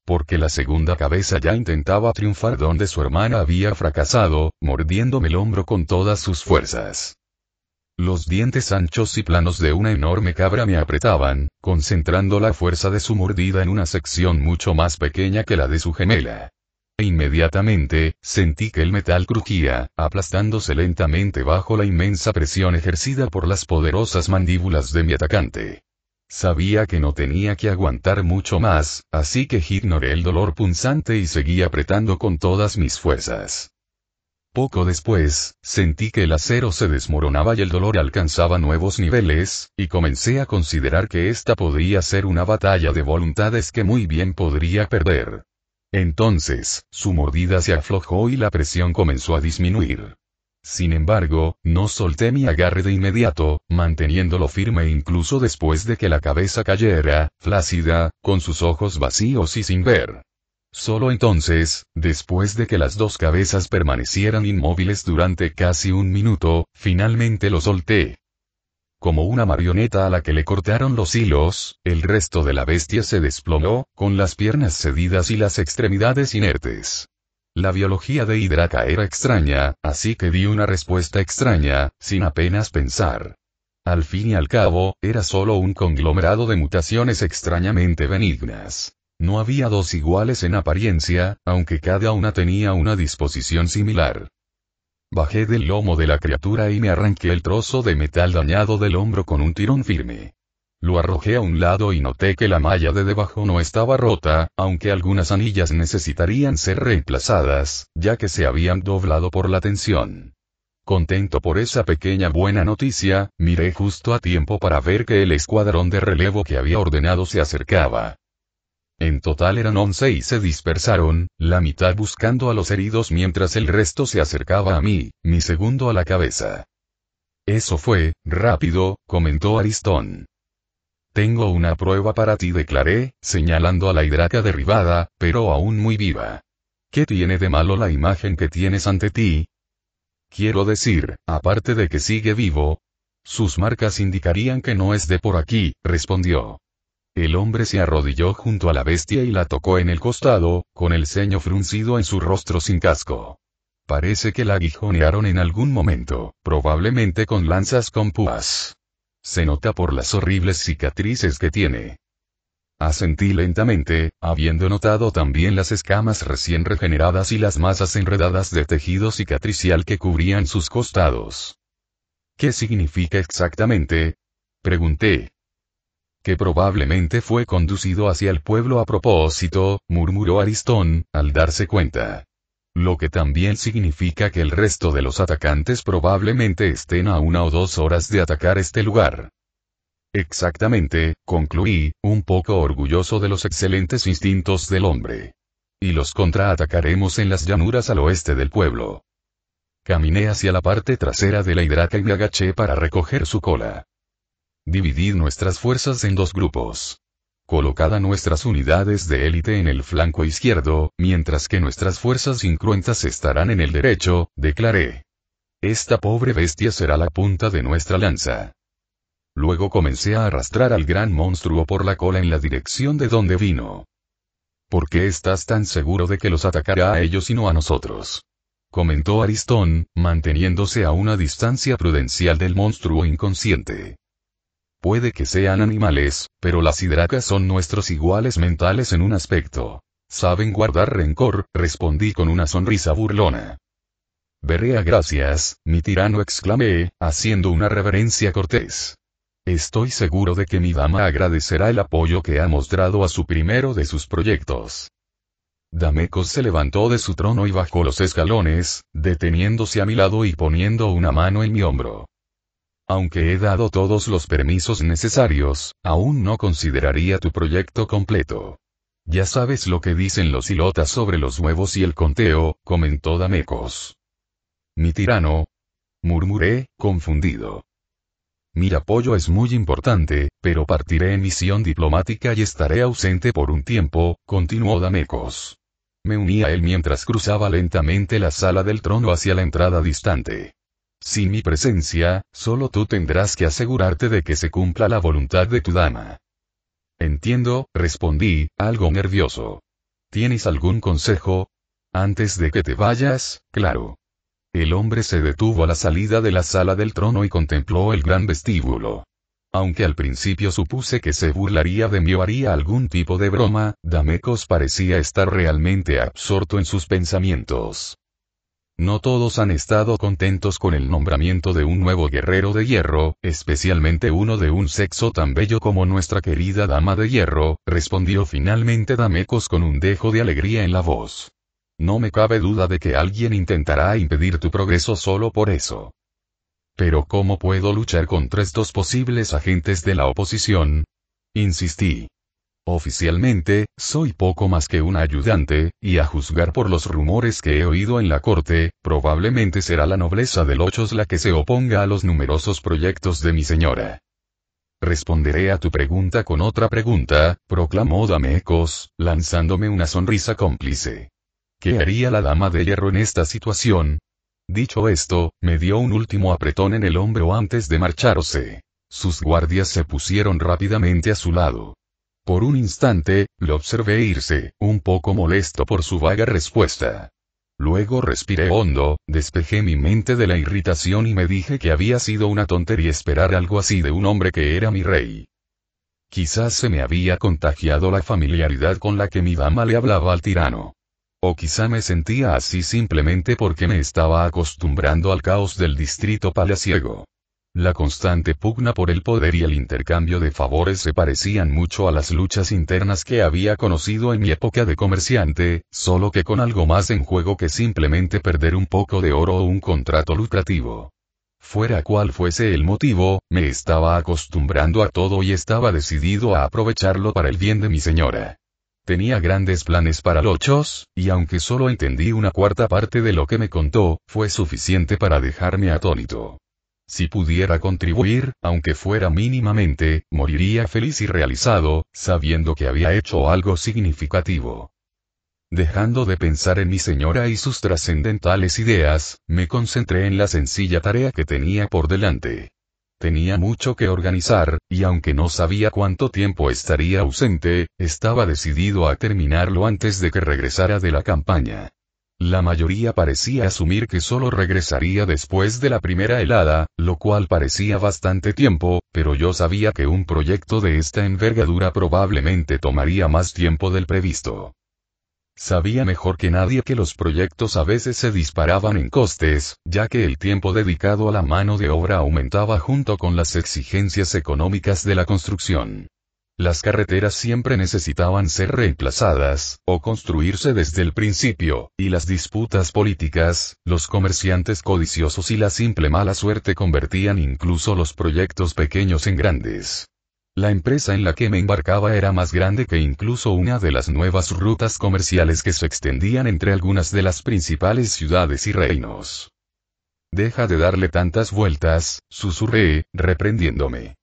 Porque la segunda cabeza ya intentaba triunfar donde su hermana había fracasado, mordiéndome el hombro con todas sus fuerzas. Los dientes anchos y planos de una enorme cabra me apretaban, concentrando la fuerza de su mordida en una sección mucho más pequeña que la de su gemela. E inmediatamente, sentí que el metal crujía, aplastándose lentamente bajo la inmensa presión ejercida por las poderosas mandíbulas de mi atacante. Sabía que no tenía que aguantar mucho más, así que ignoré el dolor punzante y seguí apretando con todas mis fuerzas. Poco después, sentí que el acero se desmoronaba y el dolor alcanzaba nuevos niveles, y comencé a considerar que esta podría ser una batalla de voluntades que muy bien podría perder. Entonces, su mordida se aflojó y la presión comenzó a disminuir. Sin embargo, no solté mi agarre de inmediato, manteniéndolo firme incluso después de que la cabeza cayera, flácida, con sus ojos vacíos y sin ver. Solo entonces, después de que las dos cabezas permanecieran inmóviles durante casi un minuto, finalmente lo solté. Como una marioneta a la que le cortaron los hilos, el resto de la bestia se desplomó, con las piernas cedidas y las extremidades inertes. La biología de Hidraka era extraña, así que di una respuesta extraña, sin apenas pensar. Al fin y al cabo, era solo un conglomerado de mutaciones extrañamente benignas. No había dos iguales en apariencia, aunque cada una tenía una disposición similar. Bajé del lomo de la criatura y me arranqué el trozo de metal dañado del hombro con un tirón firme. Lo arrojé a un lado y noté que la malla de debajo no estaba rota, aunque algunas anillas necesitarían ser reemplazadas, ya que se habían doblado por la tensión. Contento por esa pequeña buena noticia, miré justo a tiempo para ver que el escuadrón de relevo que había ordenado se acercaba. En total eran 11 y se dispersaron, la mitad buscando a los heridos mientras el resto se acercaba a mí, mi segundo a la cabeza. Eso fue, rápido, comentó Aristón. Tengo una prueba para ti, declaré, señalando a la hidraca derribada, pero aún muy viva. ¿Qué tiene de malo la imagen que tienes ante ti? Quiero decir, aparte de que sigue vivo, sus marcas indicarían que no es de por aquí, respondió. El hombre se arrodilló junto a la bestia y la tocó en el costado, con el ceño fruncido en su rostro sin casco. Parece que la aguijonearon en algún momento, probablemente con lanzas con púas. Se nota por las horribles cicatrices que tiene. Asentí lentamente, habiendo notado también las escamas recién regeneradas y las masas enredadas de tejido cicatricial que cubrían sus costados. ¿Qué significa exactamente? Pregunté. Que probablemente fue conducido hacia el pueblo a propósito, murmuró Aristón, al darse cuenta. Lo que también significa que el resto de los atacantes probablemente estén a 1 o 2 horas de atacar este lugar. Exactamente, concluí, un poco orgulloso de los excelentes instintos del hombre. Y los contraatacaremos en las llanuras al oeste del pueblo. Caminé hacia la parte trasera de la hidraca y me agaché para recoger su cola. Dividid nuestras fuerzas en 2 grupos. Colocad nuestras unidades de élite en el flanco izquierdo, mientras que nuestras fuerzas incruentas estarán en el derecho, declaré. Esta pobre bestia será la punta de nuestra lanza. Luego comencé a arrastrar al gran monstruo por la cola en la dirección de donde vino. ¿Por qué estás tan seguro de que los atacará a ellos y no a nosotros? Comentó Aristón, manteniéndose a una distancia prudencial del monstruo inconsciente. Puede que sean animales, pero las hidracas son nuestros iguales mentales en un aspecto. Saben guardar rencor, respondí con una sonrisa burlona. Berea, gracias, mi tirano, exclamé, haciendo una reverencia cortés. Estoy seguro de que mi dama agradecerá el apoyo que ha mostrado a su primero de sus proyectos. Damecos se levantó de su trono y bajó los escalones, deteniéndose a mi lado y poniendo una mano en mi hombro. Aunque he dado todos los permisos necesarios, aún no consideraría tu proyecto completo. Ya sabes lo que dicen los ilotas sobre los huevos y el conteo, comentó Damecos. Mi tirano, murmuré, confundido. Mi apoyo es muy importante, pero partiré en misión diplomática y estaré ausente por un tiempo, continuó Damecos. Me uní a él mientras cruzaba lentamente la sala del trono hacia la entrada distante. Sin mi presencia, solo tú tendrás que asegurarte de que se cumpla la voluntad de tu dama. Entiendo, respondí, algo nervioso. ¿Tienes algún consejo? Antes de que te vayas, claro. El hombre se detuvo a la salida de la sala del trono y contempló el gran vestíbulo. Aunque al principio supuse que se burlaría de mí o haría algún tipo de broma, Damecos parecía estar realmente absorto en sus pensamientos. No todos han estado contentos con el nombramiento de un nuevo guerrero de hierro, especialmente uno de un sexo tan bello como nuestra querida dama de hierro, respondió finalmente Damecos con un dejo de alegría en la voz. No me cabe duda de que alguien intentará impedir tu progreso solo por eso. Pero ¿cómo puedo luchar contra estos posibles agentes de la oposición? Insistí. Oficialmente, soy poco más que un ayudante, y a juzgar por los rumores que he oído en la corte, probablemente será la nobleza de Lochos la que se oponga a los numerosos proyectos de mi señora. Responderé a tu pregunta con otra pregunta, proclamó Damecos, lanzándome una sonrisa cómplice. ¿Qué haría la dama de hierro en esta situación? Dicho esto, me dio un último apretón en el hombro antes de marcharse. Sus guardias se pusieron rápidamente a su lado. Por un instante, lo observé irse, un poco molesto por su vaga respuesta. Luego respiré hondo, despejé mi mente de la irritación y me dije que había sido una tontería esperar algo así de un hombre que era mi rey. Quizás se me había contagiado la familiaridad con la que mi dama le hablaba al tirano. O quizá me sentía así simplemente porque me estaba acostumbrando al caos del distrito palaciego. La constante pugna por el poder y el intercambio de favores se parecían mucho a las luchas internas que había conocido en mi época de comerciante, solo que con algo más en juego que simplemente perder un poco de oro o un contrato lucrativo. Fuera cual fuese el motivo, me estaba acostumbrando a todo y estaba decidido a aprovecharlo para el bien de mi señora. Tenía grandes planes para Lochos, y aunque solo entendí una cuarta parte de lo que me contó, fue suficiente para dejarme atónito. Si pudiera contribuir, aunque fuera mínimamente, moriría feliz y realizado, sabiendo que había hecho algo significativo. Dejando de pensar en mi señora y sus trascendentales ideas, me concentré en la sencilla tarea que tenía por delante. Tenía mucho que organizar, y aunque no sabía cuánto tiempo estaría ausente, estaba decidido a terminarlo antes de que regresara de la campaña. La mayoría parecía asumir que solo regresaría después de la primera helada, lo cual parecía bastante tiempo, pero yo sabía que un proyecto de esta envergadura probablemente tomaría más tiempo del previsto. Sabía mejor que nadie que los proyectos a veces se disparaban en costes, ya que el tiempo dedicado a la mano de obra aumentaba junto con las exigencias económicas de la construcción. Las carreteras siempre necesitaban ser reemplazadas, o construirse desde el principio, y las disputas políticas, los comerciantes codiciosos y la simple mala suerte convertían incluso los proyectos pequeños en grandes. La empresa en la que me embarcaba era más grande que incluso una de las nuevas rutas comerciales que se extendían entre algunas de las principales ciudades y reinos. «Deja de darle tantas vueltas», susurré, reprendiéndome.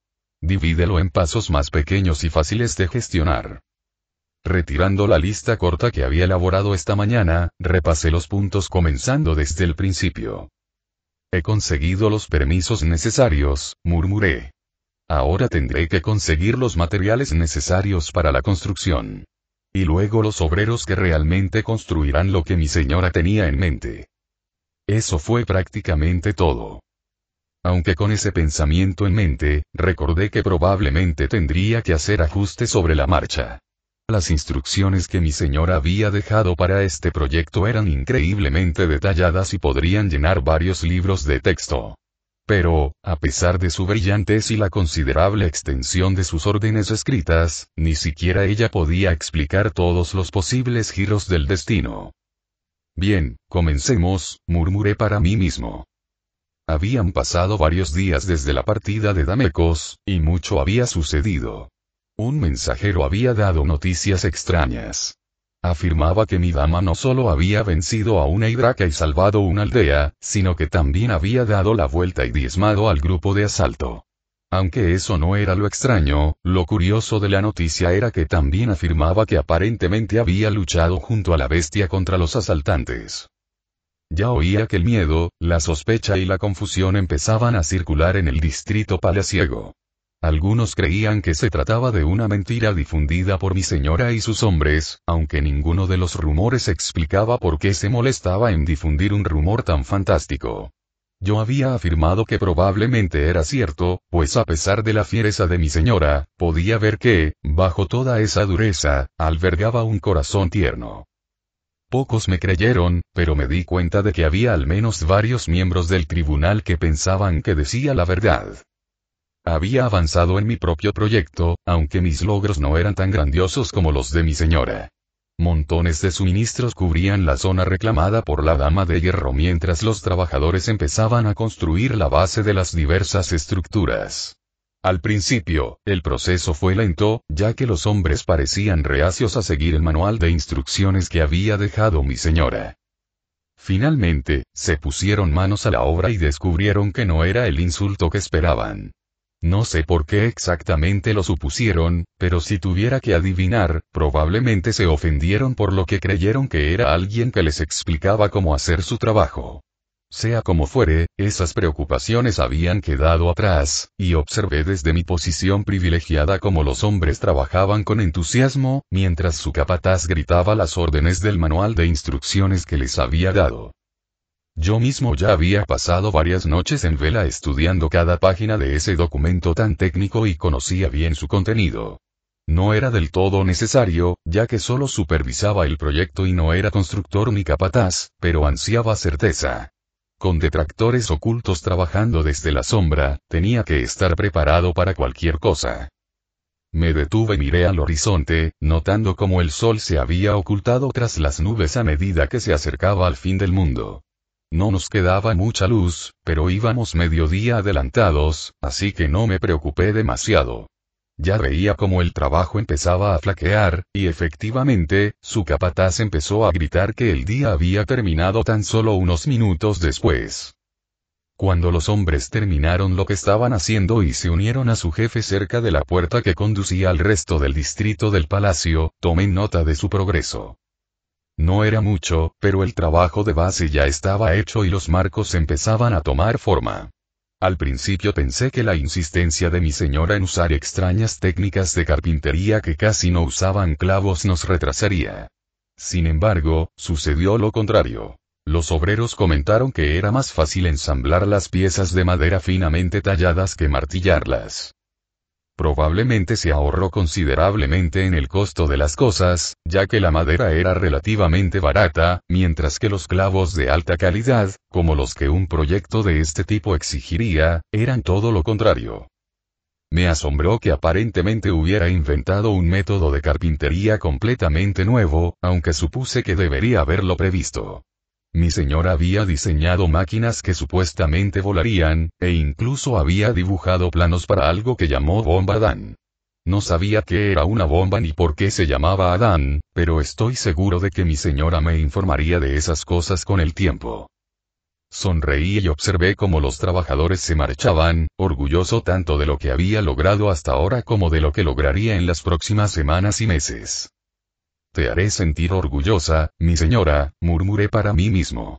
«Divídelo en pasos más pequeños y fáciles de gestionar». Retirando la lista corta que había elaborado esta mañana, repasé los puntos comenzando desde el principio. «He conseguido los permisos necesarios», murmuré. «Ahora tendré que conseguir los materiales necesarios para la construcción. Y luego los obreros que realmente construirán lo que mi señora tenía en mente». Eso fue prácticamente todo. Aunque con ese pensamiento en mente, recordé que probablemente tendría que hacer ajustes sobre la marcha. Las instrucciones que mi señora había dejado para este proyecto eran increíblemente detalladas y podrían llenar varios libros de texto. Pero, a pesar de su brillantez y la considerable extensión de sus órdenes escritas, ni siquiera ella podía explicar todos los posibles giros del destino. «Bien, comencemos», murmuré para mí mismo. Habían pasado varios días desde la partida de Damecos, y mucho había sucedido. Un mensajero había dado noticias extrañas. Afirmaba que mi dama no solo había vencido a una hidraca y salvado una aldea, sino que también había dado la vuelta y diezmado al grupo de asalto. Aunque eso no era lo extraño, lo curioso de la noticia era que también afirmaba que aparentemente había luchado junto a la bestia contra los asaltantes. Ya oía que el miedo, la sospecha y la confusión empezaban a circular en el distrito palaciego. Algunos creían que se trataba de una mentira difundida por mi señora y sus hombres, aunque ninguno de los rumores explicaba por qué se molestaba en difundir un rumor tan fantástico. Yo había afirmado que probablemente era cierto, pues a pesar de la fiereza de mi señora, podía ver que, bajo toda esa dureza, albergaba un corazón tierno. Pocos me creyeron, pero me di cuenta de que había al menos varios miembros del tribunal que pensaban que decía la verdad. Había avanzado en mi propio proyecto, aunque mis logros no eran tan grandiosos como los de mi señora. Montones de suministros cubrían la zona reclamada por la Dama de Hierro mientras los trabajadores empezaban a construir la base de las diversas estructuras. Al principio, el proceso fue lento, ya que los hombres parecían reacios a seguir el manual de instrucciones que había dejado mi señora. Finalmente, se pusieron manos a la obra y descubrieron que no era el insulto que esperaban. No sé por qué exactamente lo supusieron, pero si tuviera que adivinar, probablemente se ofendieron por lo que creyeron que era alguien que les explicaba cómo hacer su trabajo. Sea como fuere, esas preocupaciones habían quedado atrás, y observé desde mi posición privilegiada cómo los hombres trabajaban con entusiasmo, mientras su capataz gritaba las órdenes del manual de instrucciones que les había dado. Yo mismo ya había pasado varias noches en vela estudiando cada página de ese documento tan técnico y conocía bien su contenido. No era del todo necesario, ya que solo supervisaba el proyecto y no era constructor ni capataz, pero ansiaba certeza. Con detractores ocultos trabajando desde la sombra, tenía que estar preparado para cualquier cosa. Me detuve y miré al horizonte, notando cómo el sol se había ocultado tras las nubes a medida que se acercaba al fin del mundo. No nos quedaba mucha luz, pero íbamos medio día adelantados, así que no me preocupé demasiado. Ya veía cómo el trabajo empezaba a flaquear, y efectivamente, su capataz empezó a gritar que el día había terminado tan solo unos minutos después. Cuando los hombres terminaron lo que estaban haciendo y se unieron a su jefe cerca de la puerta que conducía al resto del distrito del palacio, tomé nota de su progreso. No era mucho, pero el trabajo de base ya estaba hecho y los marcos empezaban a tomar forma. Al principio pensé que la insistencia de mi señora en usar extrañas técnicas de carpintería que casi no usaban clavos nos retrasaría. Sin embargo, sucedió lo contrario. Los obreros comentaron que era más fácil ensamblar las piezas de madera finamente talladas que martillarlas. Probablemente se ahorró considerablemente en el costo de las cosas, ya que la madera era relativamente barata, mientras que los clavos de alta calidad, como los que un proyecto de este tipo exigiría, eran todo lo contrario. Me asombró que aparentemente hubiera inventado un método de carpintería completamente nuevo, aunque supuse que debería haberlo previsto. Mi señora había diseñado máquinas que supuestamente volarían, e incluso había dibujado planos para algo que llamó bomba Adán. No sabía qué era una bomba ni por qué se llamaba Adán, pero estoy seguro de que mi señora me informaría de esas cosas con el tiempo. Sonreí y observé cómo los trabajadores se marchaban, orgulloso tanto de lo que había logrado hasta ahora como de lo que lograría en las próximas semanas y meses. Te haré sentir orgullosa, mi señora, murmuré para mí mismo.